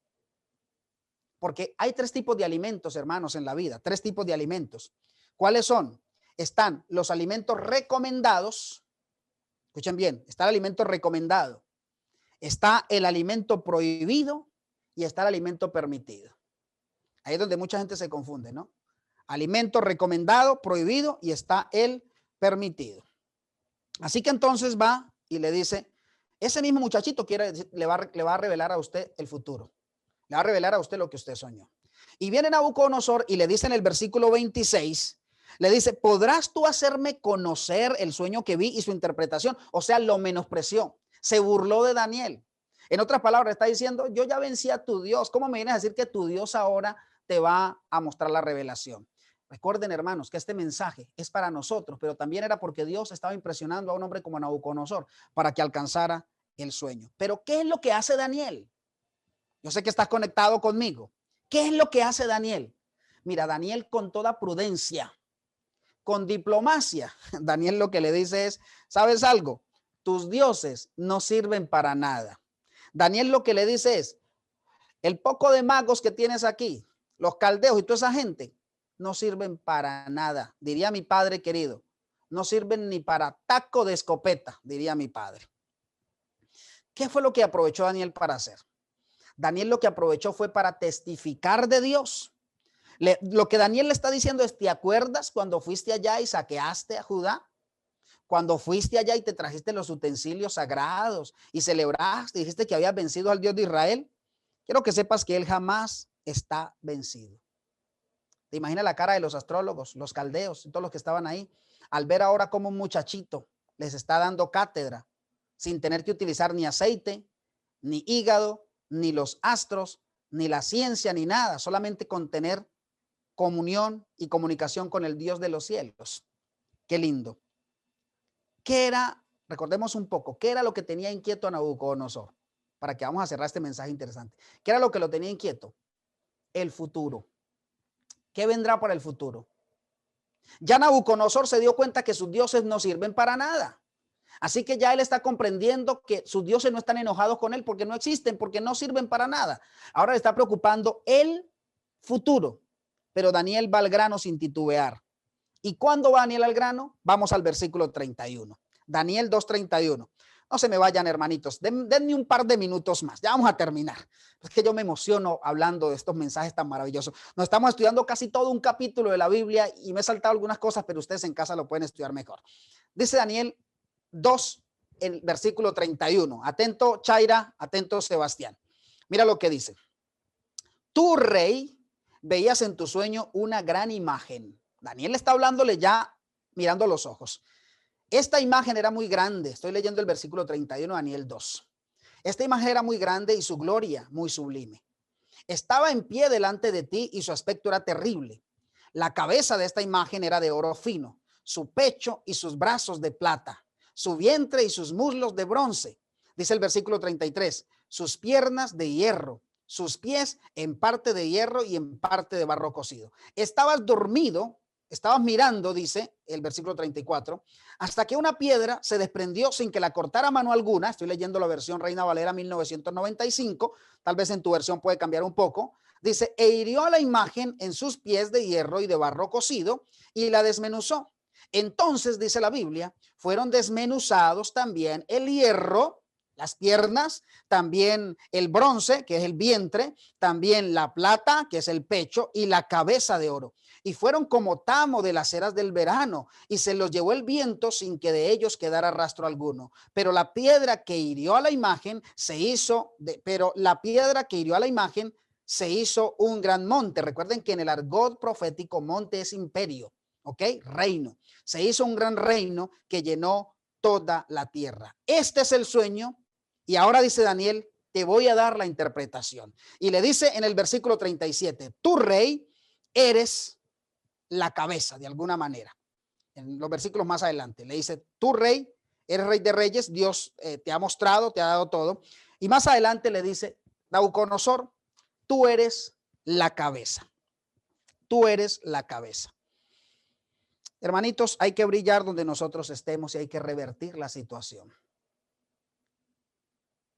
Porque hay tres tipos de alimentos, hermanos, en la vida, tres tipos de alimentos. ¿Cuáles son? Están los alimentos recomendados, escuchen bien, está el alimento recomendado, está el alimento prohibido y está el alimento permitido. Ahí es donde mucha gente se confunde, ¿no? Alimento recomendado, prohibido y está el permitido. Así que entonces va y le dice, ese mismo muchachito le va a revelar a usted el futuro. Le va a revelar a usted lo que usted soñó. Y viene Nabucodonosor y le dice en el versículo 26, le dice, ¿podrás tú hacerme conocer el sueño que vi y su interpretación? O sea, lo menospreció. Se burló de Daniel. En otras palabras, está diciendo, yo ya vencí a tu Dios. ¿Cómo me vienes a decir que tu Dios ahora te va a mostrar la revelación? Recuerden, hermanos, que este mensaje es para nosotros, pero también era porque Dios estaba impresionando a un hombre como Nabucodonosor para que alcanzara el sueño. Pero ¿qué es lo que hace Daniel? Yo sé que estás conectado conmigo. ¿Qué es lo que hace Daniel? Mira, Daniel con toda prudencia, con diplomacia, Daniel lo que le dice es, ¿sabes algo? Tus dioses no sirven para nada. Daniel lo que le dice es, el poco de magos que tienes aquí, los caldeos y toda esa gente, no sirven para nada, diría mi padre querido. No sirven ni para taco de escopeta, diría mi padre. ¿Qué fue lo que aprovechó Daniel para hacer? Daniel lo que aprovechó fue para testificar de Dios, Lo que Daniel le está diciendo es, ¿te acuerdas cuando fuiste allá y saqueaste a Judá? Cuando fuiste allá y te trajiste los utensilios sagrados y celebraste, dijiste que habías vencido al Dios de Israel. Quiero que sepas que él jamás está vencido. ¿Te imaginas la cara de los astrólogos, los caldeos y todos los que estaban ahí al ver ahora cómo un muchachito les está dando cátedra sin tener que utilizar ni aceite, ni hígado, ni los astros, ni la ciencia, ni nada, solamente con tener comunión y comunicación con el Dios de los cielos? Qué lindo. ¿Qué era? Recordemos un poco, ¿qué era lo que tenía inquieto a Nabucodonosor? Para que vamos a cerrar este mensaje interesante. ¿Qué era lo que lo tenía inquieto? El futuro. ¿Qué vendrá para el futuro? Ya Nabucodonosor se dio cuenta que sus dioses no sirven para nada. Así que ya él está comprendiendo que sus dioses no están enojados con él porque no existen, porque no sirven para nada. Ahora le está preocupando el futuro. Pero Daniel va al grano sin titubear. ¿Y cuándo va Daniel al grano? Vamos al versículo 31. Daniel 2:31. No se me vayan, hermanitos. Denme un par de minutos más. Ya vamos a terminar. Es que yo me emociono hablando de estos mensajes tan maravillosos. Nos estamos estudiando casi todo un capítulo de la Biblia y me he saltado algunas cosas, pero ustedes en casa lo pueden estudiar mejor. Dice Daniel 2, el versículo 31. Atento, Chaira, atento, Sebastián. Mira lo que dice. Tú, rey, veías en tu sueño una gran imagen. Daniel está hablándole ya mirando a los ojos. Esta imagen era muy grande. Estoy leyendo el versículo 31 de Daniel 2. Esta imagen era muy grande y su gloria muy sublime. Estaba en pie delante de ti y su aspecto era terrible. La cabeza de esta imagen era de oro fino, su pecho y sus brazos de plata, su vientre y sus muslos de bronce. Dice el versículo 33, sus piernas de hierro, sus pies en parte de hierro y en parte de barro cocido. Estabas dormido, estabas mirando, dice el versículo 34, hasta que una piedra se desprendió sin que la cortara mano alguna. Estoy leyendo la versión Reina Valera 1995, tal vez en tu versión puede cambiar un poco. Dice, e hirió a la imagen en sus pies de hierro y de barro cocido y la desmenuzó. Entonces, dice la Biblia, fueron desmenuzados también el hierro, las piernas, también el bronce, que es el vientre, también la plata, que es el pecho, y la cabeza de oro. Y fueron como tamo de las eras del verano, y se los llevó el viento sin que de ellos quedara rastro alguno. Pero la piedra que hirió a la imagen se hizo un gran monte. Recuerden que en el argot profético monte es imperio, ¿ok? Reino. Se hizo un gran reino que llenó toda la tierra. Este es el sueño. Y ahora dice Daniel, te voy a dar la interpretación. Y le dice en el versículo 37, tú, rey, eres la cabeza de alguna manera. En los versículos más adelante le dice, tú, rey, eres rey de reyes, Dios te ha mostrado, te ha dado todo. Y más adelante le dice, Nabucodonosor, tú eres la cabeza. Tú eres la cabeza. Hermanitos, hay que brillar donde nosotros estemos y hay que revertir la situación.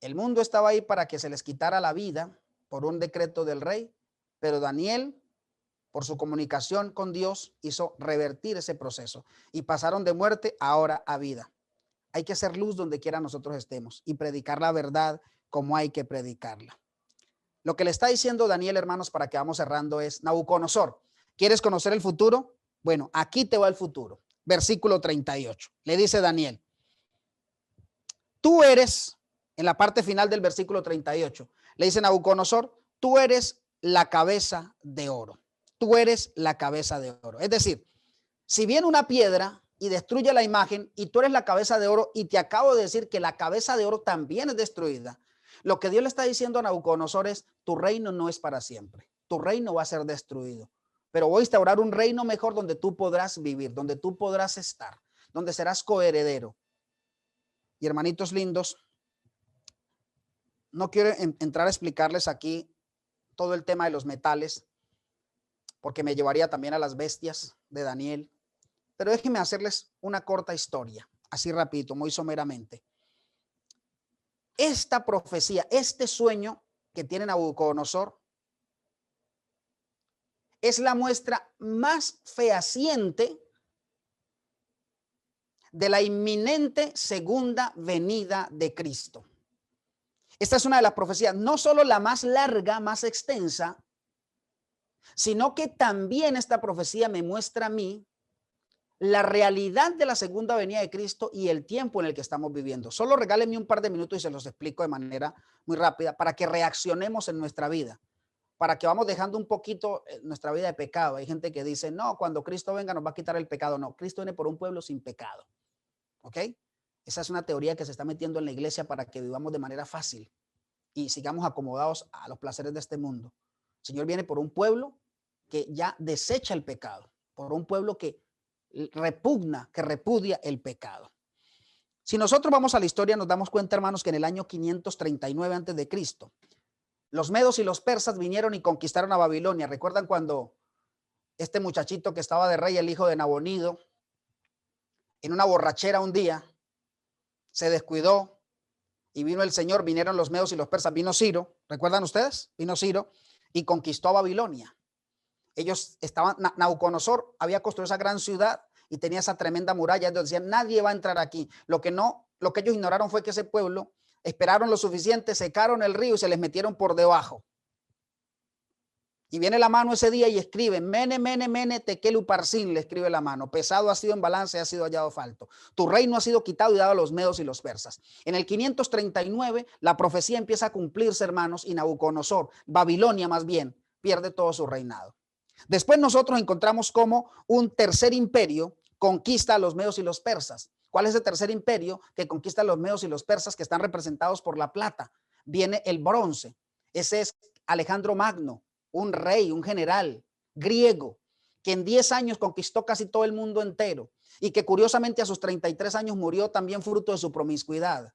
El mundo estaba ahí para que se les quitara la vida por un decreto del rey, pero Daniel, por su comunicación con Dios, hizo revertir ese proceso y pasaron de muerte ahora a vida. Hay que hacer luz donde quiera nosotros estemos y predicar la verdad como hay que predicarla. Lo que le está diciendo Daniel, hermanos, para que vamos cerrando es, Nabucodonosor, ¿quieres conocer el futuro? Bueno, aquí te va el futuro. Versículo 38. Le dice Daniel, tú eres, en la parte final del versículo 38, le dice Nabucodonosor, tú eres la cabeza de oro. Tú eres la cabeza de oro. Es decir, si viene una piedra y destruye la imagen y tú eres la cabeza de oro y te acabo de decir que la cabeza de oro también es destruida, lo que Dios le está diciendo a Nabucodonosor es, tu reino no es para siempre. Tu reino va a ser destruido. Pero voy a instaurar un reino mejor donde tú podrás vivir, donde tú podrás estar, donde serás coheredero. Y hermanitos lindos, no quiero entrar a explicarles aquí todo el tema de los metales, porque me llevaría también a las bestias de Daniel. Pero déjenme hacerles una corta historia, así rapidito, muy someramente. Esta profecía, este sueño que tiene Nabucodonosor, es la muestra más fehaciente de la inminente segunda venida de Cristo. Esta es una de las profecías, no solo la más larga, más extensa, sino que también esta profecía me muestra a mí la realidad de la segunda venida de Cristo y el tiempo en el que estamos viviendo. Solo regálenme un par de minutos y se los explico de manera muy rápida para que reaccionemos en nuestra vida, para que vamos dejando un poquito nuestra vida de pecado. Hay gente que dice, no, cuando Cristo venga nos va a quitar el pecado. No, Cristo viene por un pueblo sin pecado. ¿Ok? Esa es una teoría que se está metiendo en la iglesia para que vivamos de manera fácil y sigamos acomodados a los placeres de este mundo. El Señor viene por un pueblo que ya desecha el pecado, por un pueblo que repugna, que repudia el pecado. Si nosotros vamos a la historia, nos damos cuenta, hermanos, que en el año 539 antes de Cristo, los medos y los persas vinieron y conquistaron a Babilonia. ¿Recuerdan cuando este muchachito que estaba de rey, el hijo de Nabonido, en una borrachera un día se descuidó y vino el Señor, vinieron los medos y los persas, vino Ciro, ¿recuerdan ustedes? Vino Ciro y conquistó a Babilonia. Ellos estaban, Nabucodonosor había construido esa gran ciudad y tenía esa tremenda muralla. Ellos decían, nadie va a entrar aquí. Lo que ellos ignoraron fue que ese pueblo esperaron lo suficiente, secaron el río y se les metieron por debajo. Y viene la mano ese día y escribe, mene, mene, mene, tekel uparsin, le escribe la mano. Pesado ha sido en balance, ha sido hallado falto. Tu reino ha sido quitado y dado a los medos y los persas. En el 539, la profecía empieza a cumplirse, hermanos, y Nabucodonosor, Babilonia más bien, pierde todo su reinado. Después nosotros encontramos cómo un tercer imperio conquista a los medos y los persas. ¿Cuál es el tercer imperio que conquista a los medos y los persas, que están representados por la plata? Viene el bronce. Ese es Alejandro Magno, un rey, un general griego, que en 10 años conquistó casi todo el mundo entero y que curiosamente a sus 33 años murió también fruto de su promiscuidad.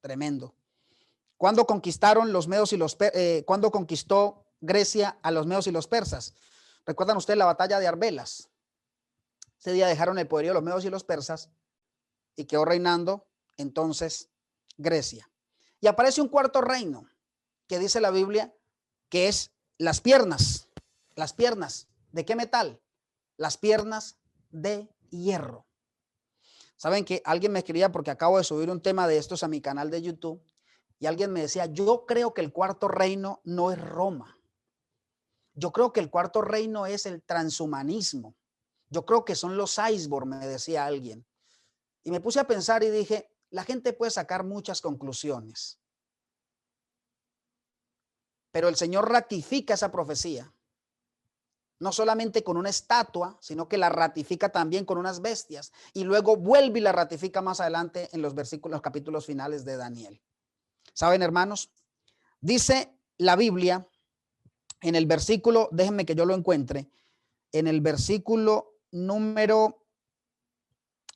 Tremendo. ¿Cuándo conquistaron los medos y los cuándo conquistó Grecia a los medos y los persas? ¿Recuerdan ustedes la batalla de Arbelas? Ese día dejaron el poderío de los medos y los persas y quedó reinando entonces Grecia. Y aparece un cuarto reino que dice la Biblia que es las piernas. Las piernas, ¿de qué metal? Las piernas de hierro. Saben que alguien me escribía, porque acabo de subir un tema de estos a mi canal de YouTube, y alguien me decía, yo creo que el cuarto reino no es Roma. Yo creo que el cuarto reino es el transhumanismo. Yo creo que son los cyborg, me decía alguien. Y me puse a pensar y dije, la gente puede sacar muchas conclusiones, pero el Señor ratifica esa profecía, no solamente con una estatua, sino que la ratifica también con unas bestias, y luego vuelve y la ratifica más adelante en los versículos, los capítulos finales de Daniel. ¿Saben, hermanos? Dice la Biblia en el versículo, déjenme que yo lo encuentre, en el versículo número,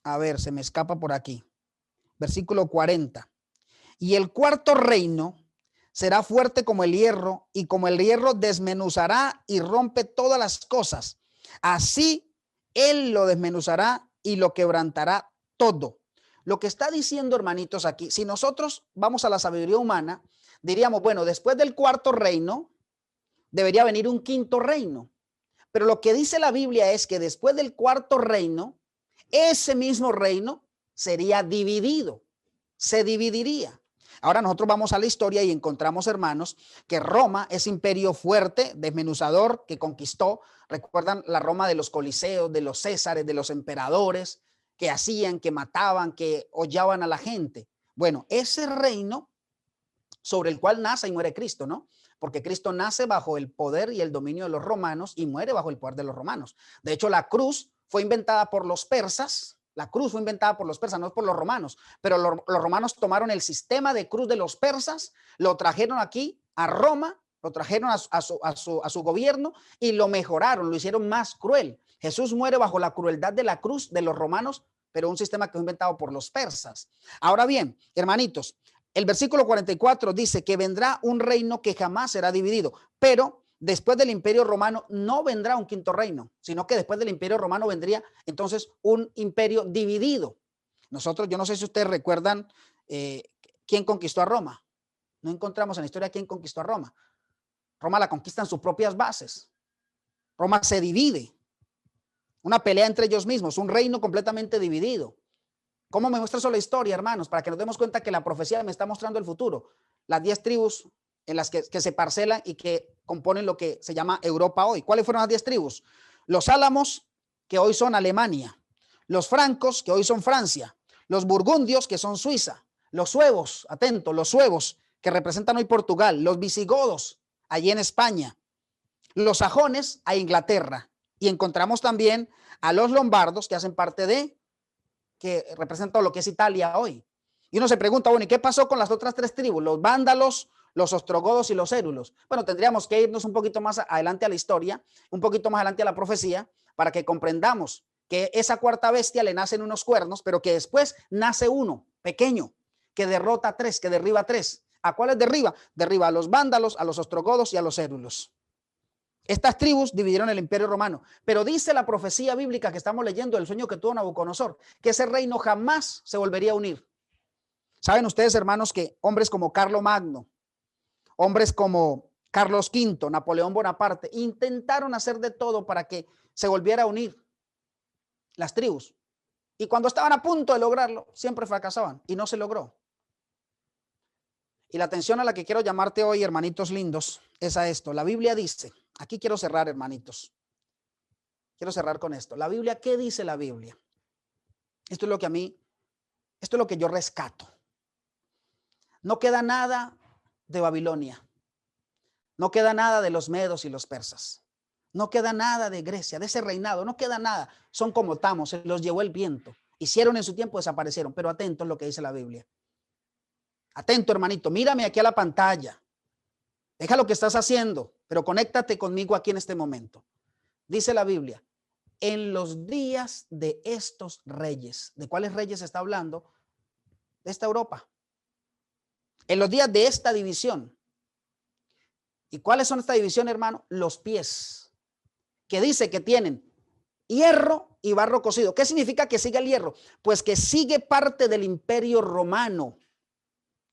a ver, se me escapa por aquí, versículo 40. Y el cuarto reino será fuerte como el hierro, y como el hierro desmenuzará y rompe todas las cosas, así él lo desmenuzará y lo quebrantará todo. Lo que está diciendo, hermanitos, aquí, si nosotros vamos a la sabiduría humana, diríamos, bueno, después del cuarto reino debería venir un quinto reino. Pero lo que dice la Biblia es que después del cuarto reino, ese mismo reino sería dividido, se dividiría. Ahora nosotros vamos a la historia y encontramos, hermanos, que Roma es imperio fuerte, desmenuzador, que conquistó. Recuerdan la Roma de los coliseos, de los césares, de los emperadores, que hacían, que mataban, que hollaban a la gente. Bueno, ese reino sobre el cual nace y muere Cristo, ¿no? Porque Cristo nace bajo el poder y el dominio de los romanos y muere bajo el poder de los romanos. De hecho, la cruz fue inventada por los persas. La cruz fue inventada por los persas, no por los romanos, pero los romanos tomaron el sistema de cruz de los persas, lo trajeron aquí a Roma, lo trajeron a su gobierno y lo mejoraron, lo hicieron más cruel. Jesús muere bajo la crueldad de la cruz de los romanos, pero un sistema que fue inventado por los persas. Ahora bien, hermanitos, el versículo 44 dice que vendrá un reino que jamás será dividido, pero después del imperio romano no vendrá un quinto reino, sino que después del imperio romano vendría entonces un imperio dividido. Nosotros, yo no sé si ustedes recuerdan quién conquistó a Roma. No encontramos en la historia quién conquistó a Roma. Roma la conquista en sus propias bases. Roma se divide. Una pelea entre ellos mismos, un reino completamente dividido. ¿Cómo me muestra eso la historia, hermanos? Para que nos demos cuenta que la profecía me está mostrando el futuro. Las 10 tribus en las que se parcelan y que componen lo que se llama Europa hoy. ¿Cuáles fueron las 10 tribus? Los álamos, que hoy son Alemania, los francos, que hoy son Francia, los burgundios, que son Suiza, los suevos, atento, los suevos, que representan hoy Portugal, los visigodos, allí en España, los sajones a Inglaterra, y encontramos también a los lombardos, que hacen parte de, que representan lo que es Italia hoy. Y uno se pregunta, bueno, ¿y qué pasó con las otras 3 tribus? Los vándalos, los ostrogodos y los érulos. Bueno, tendríamos que irnos un poquito más adelante a la historia, un poquito más adelante a la profecía, para que comprendamos que esa cuarta bestia le nacen unos cuernos, pero que después nace uno pequeño, que derrota a 3, que derriba a 3. ¿A cuáles derriba? Derriba a los vándalos, a los ostrogodos y a los érulos. Estas tribus dividieron el imperio romano, pero dice la profecía bíblica que estamos leyendo, el sueño que tuvo Nabucodonosor, que ese reino jamás se volvería a unir. Saben ustedes, hermanos, que hombres como Carlomagno, hombres como Carlos V, Napoleón Bonaparte, intentaron hacer de todo para que se volviera a unir las tribus. Y cuando estaban a punto de lograrlo, siempre fracasaban y no se logró. Y la atención a la que quiero llamarte hoy, hermanitos lindos, es a esto. La Biblia dice, aquí quiero cerrar, hermanitos. Quiero cerrar con esto. La Biblia, ¿qué dice la Biblia? Esto es lo que a mí, esto es lo que yo rescato. No queda nada de Babilonia. No queda nada de los medos y los persas. No queda nada de Grecia, de ese reinado. No queda nada. Son como tamos, se los llevó el viento. Hicieron en su tiempo, desaparecieron. Pero atentos a lo que dice la Biblia. Atento, hermanito. Mírame aquí a la pantalla. Deja lo que estás haciendo, pero conéctate conmigo aquí en este momento. Dice la Biblia, en los días de estos reyes. ¿De cuáles reyes está hablando? De esta Europa. En los días de esta división. ¿Y cuáles son esta división, hermano? Los pies, que dice que tienen hierro y barro cocido. ¿Qué significa que sigue el hierro? Pues que sigue parte del imperio romano,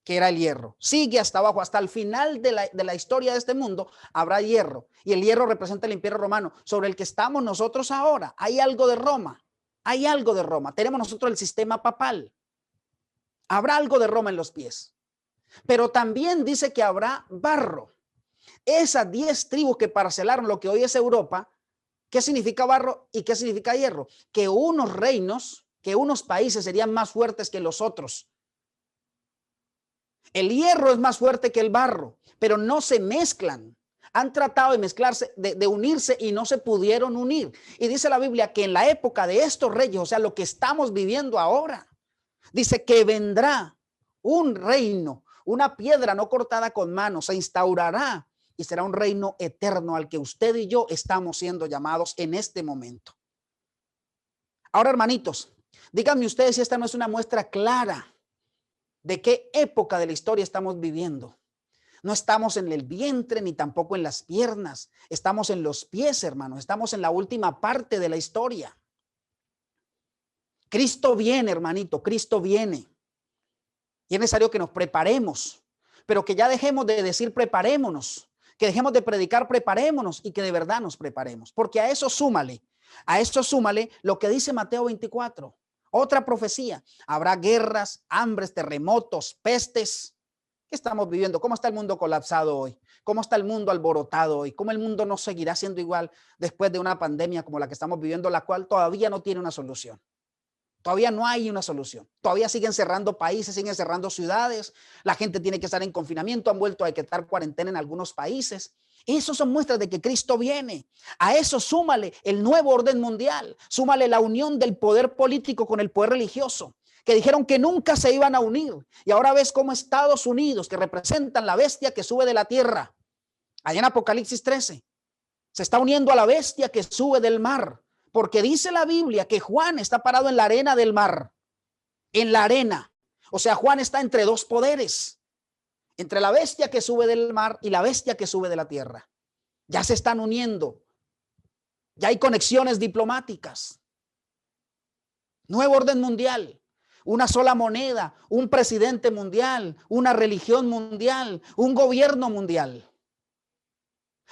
que era el hierro. Sigue hasta abajo, hasta el final de la historia de este mundo habrá hierro. Y el hierro representa el imperio romano, sobre el que estamos nosotros ahora. Hay algo de Roma, hay algo de Roma. Tenemos nosotros el sistema papal. Habrá algo de Roma en los pies. Pero también dice que habrá barro. Esas 10 tribus que parcelaron lo que hoy es Europa, ¿qué significa barro y qué significa hierro? Que unos reinos, que unos países serían más fuertes que los otros. El hierro es más fuerte que el barro, pero no se mezclan. Han tratado de mezclarse, de unirse y no se pudieron unir. Y dice la Biblia que en la época de estos reyes, o sea, lo que estamos viviendo ahora, dice que vendrá un reino, una piedra no cortada con manos, se instaurará y será un reino eterno al que usted y yo estamos siendo llamados en este momento. Ahora, hermanitos, díganme ustedes si esta no es una muestra clara de qué época de la historia estamos viviendo. No estamos en el vientre ni tampoco en las piernas. Estamos en los pies, hermanos. Estamos en la última parte de la historia. Cristo viene, hermanito. Cristo viene. Y es necesario que nos preparemos, pero que ya dejemos de decir preparémonos, que dejemos de predicar preparémonos y que de verdad nos preparemos. Porque a eso súmale lo que dice Mateo 24. Otra profecía. Habrá guerras, hambres, terremotos, pestes. ¿Qué estamos viviendo? ¿Cómo está el mundo colapsado hoy? ¿Cómo está el mundo alborotado hoy? ¿Cómo el mundo no seguirá siendo igual después de una pandemia como la que estamos viviendo, la cual todavía no tiene una solución? Todavía no hay una solución. Todavía siguen cerrando países, siguen cerrando ciudades. La gente tiene que estar en confinamiento. Han vuelto a decretar cuarentena en algunos países. Eso son muestras de que Cristo viene. A eso súmale el nuevo orden mundial. Súmale la unión del poder político con el poder religioso, que dijeron que nunca se iban a unir. Y ahora ves cómo Estados Unidos, que representan la bestia que sube de la tierra, allá en Apocalipsis 13, se está uniendo a la bestia que sube del mar. Porque dice la Biblia que Juan está parado en la arena del mar, en la arena. O sea, Juan está entre dos poderes, entre la bestia que sube del mar y la bestia que sube de la tierra. Ya se están uniendo. Ya hay conexiones diplomáticas. Nuevo orden mundial. Una sola moneda, un presidente mundial, una religión mundial, un gobierno mundial.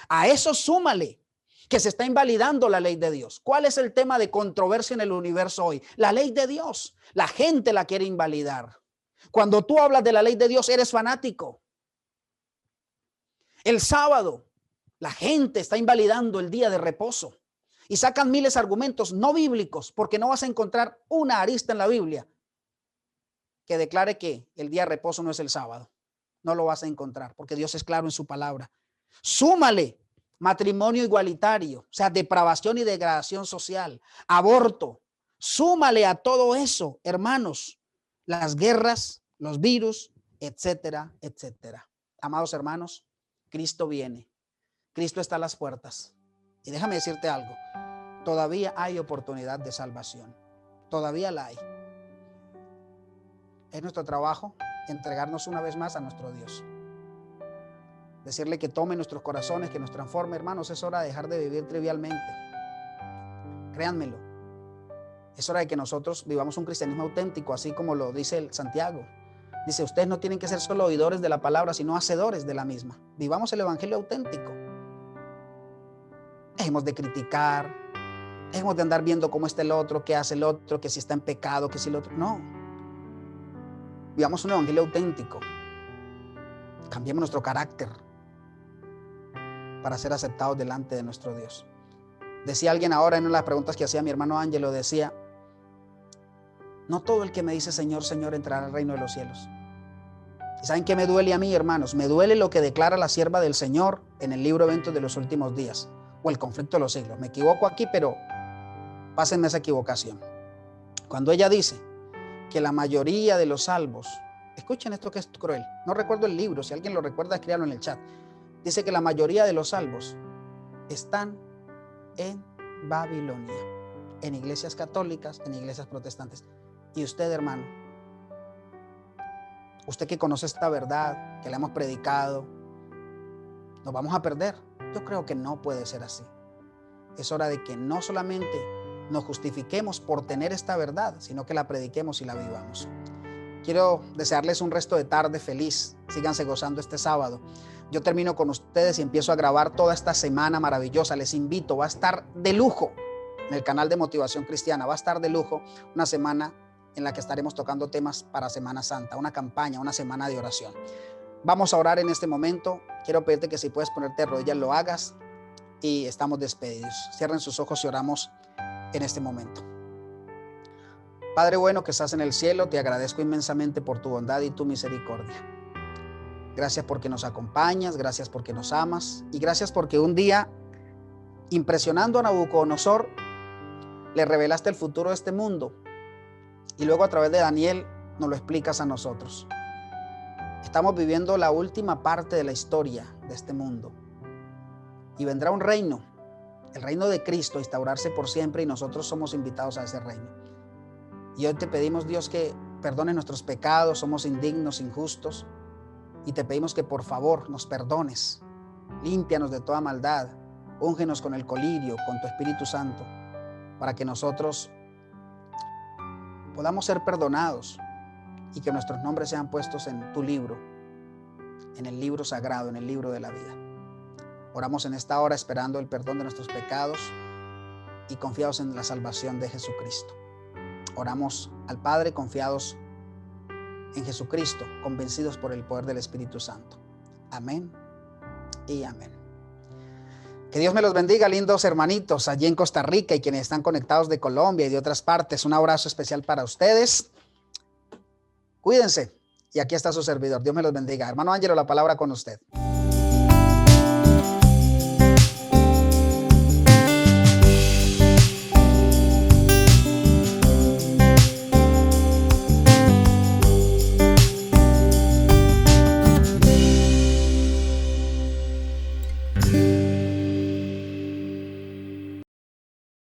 A eso súmale que se está invalidando la ley de Dios. ¿Cuál es el tema de controversia en el universo hoy? La ley de Dios. La gente la quiere invalidar. Cuando tú hablas de la ley de Dios, eres fanático. El sábado, la gente está invalidando el día de reposo y sacan miles de argumentos no bíblicos, porque no vas a encontrar una arista en la Biblia que declare que el día de reposo no es el sábado. No lo vas a encontrar, porque Dios es claro en su palabra. Súmale matrimonio igualitario, o sea, depravación y degradación social, aborto. Súmale a todo eso, hermanos, las guerras, los virus, etcétera, etcétera. Amados hermanos, Cristo viene. Cristo está a las puertas. Y déjame decirte algo, todavía hay oportunidad de salvación. Todavía la hay. Es nuestro trabajo entregarnos una vez más a nuestro Dios. Decirle que tome nuestros corazones, que nos transforme, hermanos. Es hora de dejar de vivir trivialmente. Créanmelo. Es hora de que nosotros vivamos un cristianismo auténtico, así como lo dice el Santiago. Dice, ustedes no tienen que ser solo oidores de la palabra, sino hacedores de la misma. Vivamos el evangelio auténtico. Dejemos de criticar, dejemos de andar viendo cómo está el otro, qué hace el otro, que si está en pecado, que si el otro. No. Vivamos un evangelio auténtico. Cambiemos nuestro carácter para ser aceptados delante de nuestro Dios. Decía alguien ahora en una de las preguntas que hacía mi hermano Ángelo, decía, no todo el que me dice Señor, Señor entrará al reino de los cielos. ¿Y saben qué me duele a mí, hermanos? Me duele lo que declara la sierva del Señor en el libro Eventos de los Últimos Días, o el conflicto de los siglos. Me equivoco aquí, pero pásenme esa equivocación. Cuando ella dice que la mayoría de los salvos, escuchen esto que es cruel, no recuerdo el libro, si alguien lo recuerda, escríbanlo en el chat. Dice que la mayoría de los salvos están en Babilonia, en iglesias católicas, en iglesias protestantes. Y usted, hermano, usted que conoce esta verdad, que la hemos predicado, ¿nos vamos a perder? Yo creo que no puede ser así. Es hora de que no solamente nos justifiquemos por tener esta verdad, sino que la prediquemos y la vivamos. Quiero desearles un resto de tarde feliz. Síganse gozando este sábado. Yo termino con ustedes y empiezo a grabar toda esta semana maravillosa. Les invito, va a estar de lujo en el canal de Motivación Cristiana. Va a estar de lujo una semana en la que estaremos tocando temas para Semana Santa, una campaña, una semana de oración. Vamos a orar en este momento. Quiero pedirte que si puedes ponerte de rodillas lo hagas y estamos despedidos. Cierren sus ojos y oramos en este momento. Padre bueno que estás en el cielo, te agradezco inmensamente por tu bondad y tu misericordia. Gracias porque nos acompañas, gracias porque nos amas y gracias porque un día, impresionando a Nabucodonosor, le revelaste el futuro de este mundo y luego a través de Daniel nos lo explicas a nosotros. Estamos viviendo la última parte de la historia de este mundo y vendrá un reino, el reino de Cristo, a instaurarse por siempre y nosotros somos invitados a ese reino. Y hoy te pedimos, Dios, que perdones nuestros pecados, somos indignos, injustos, y te pedimos que por favor nos perdones, límpianos de toda maldad, úngenos con el colirio, con tu Espíritu Santo, para que nosotros podamos ser perdonados y que nuestros nombres sean puestos en tu libro, en el libro sagrado, en el libro de la vida. Oramos en esta hora esperando el perdón de nuestros pecados y confiados en la salvación de Jesucristo. Oramos al Padre confiados en Jesucristo, convencidos por el poder del Espíritu Santo. Amén y amén. Que Dios me los bendiga, lindos hermanitos, allí en Costa Rica y quienes están conectados de Colombia y de otras partes. Un abrazo especial para ustedes. Cuídense. Y aquí está su servidor. Dios me los bendiga. Hermano Ángelo, la palabra con usted.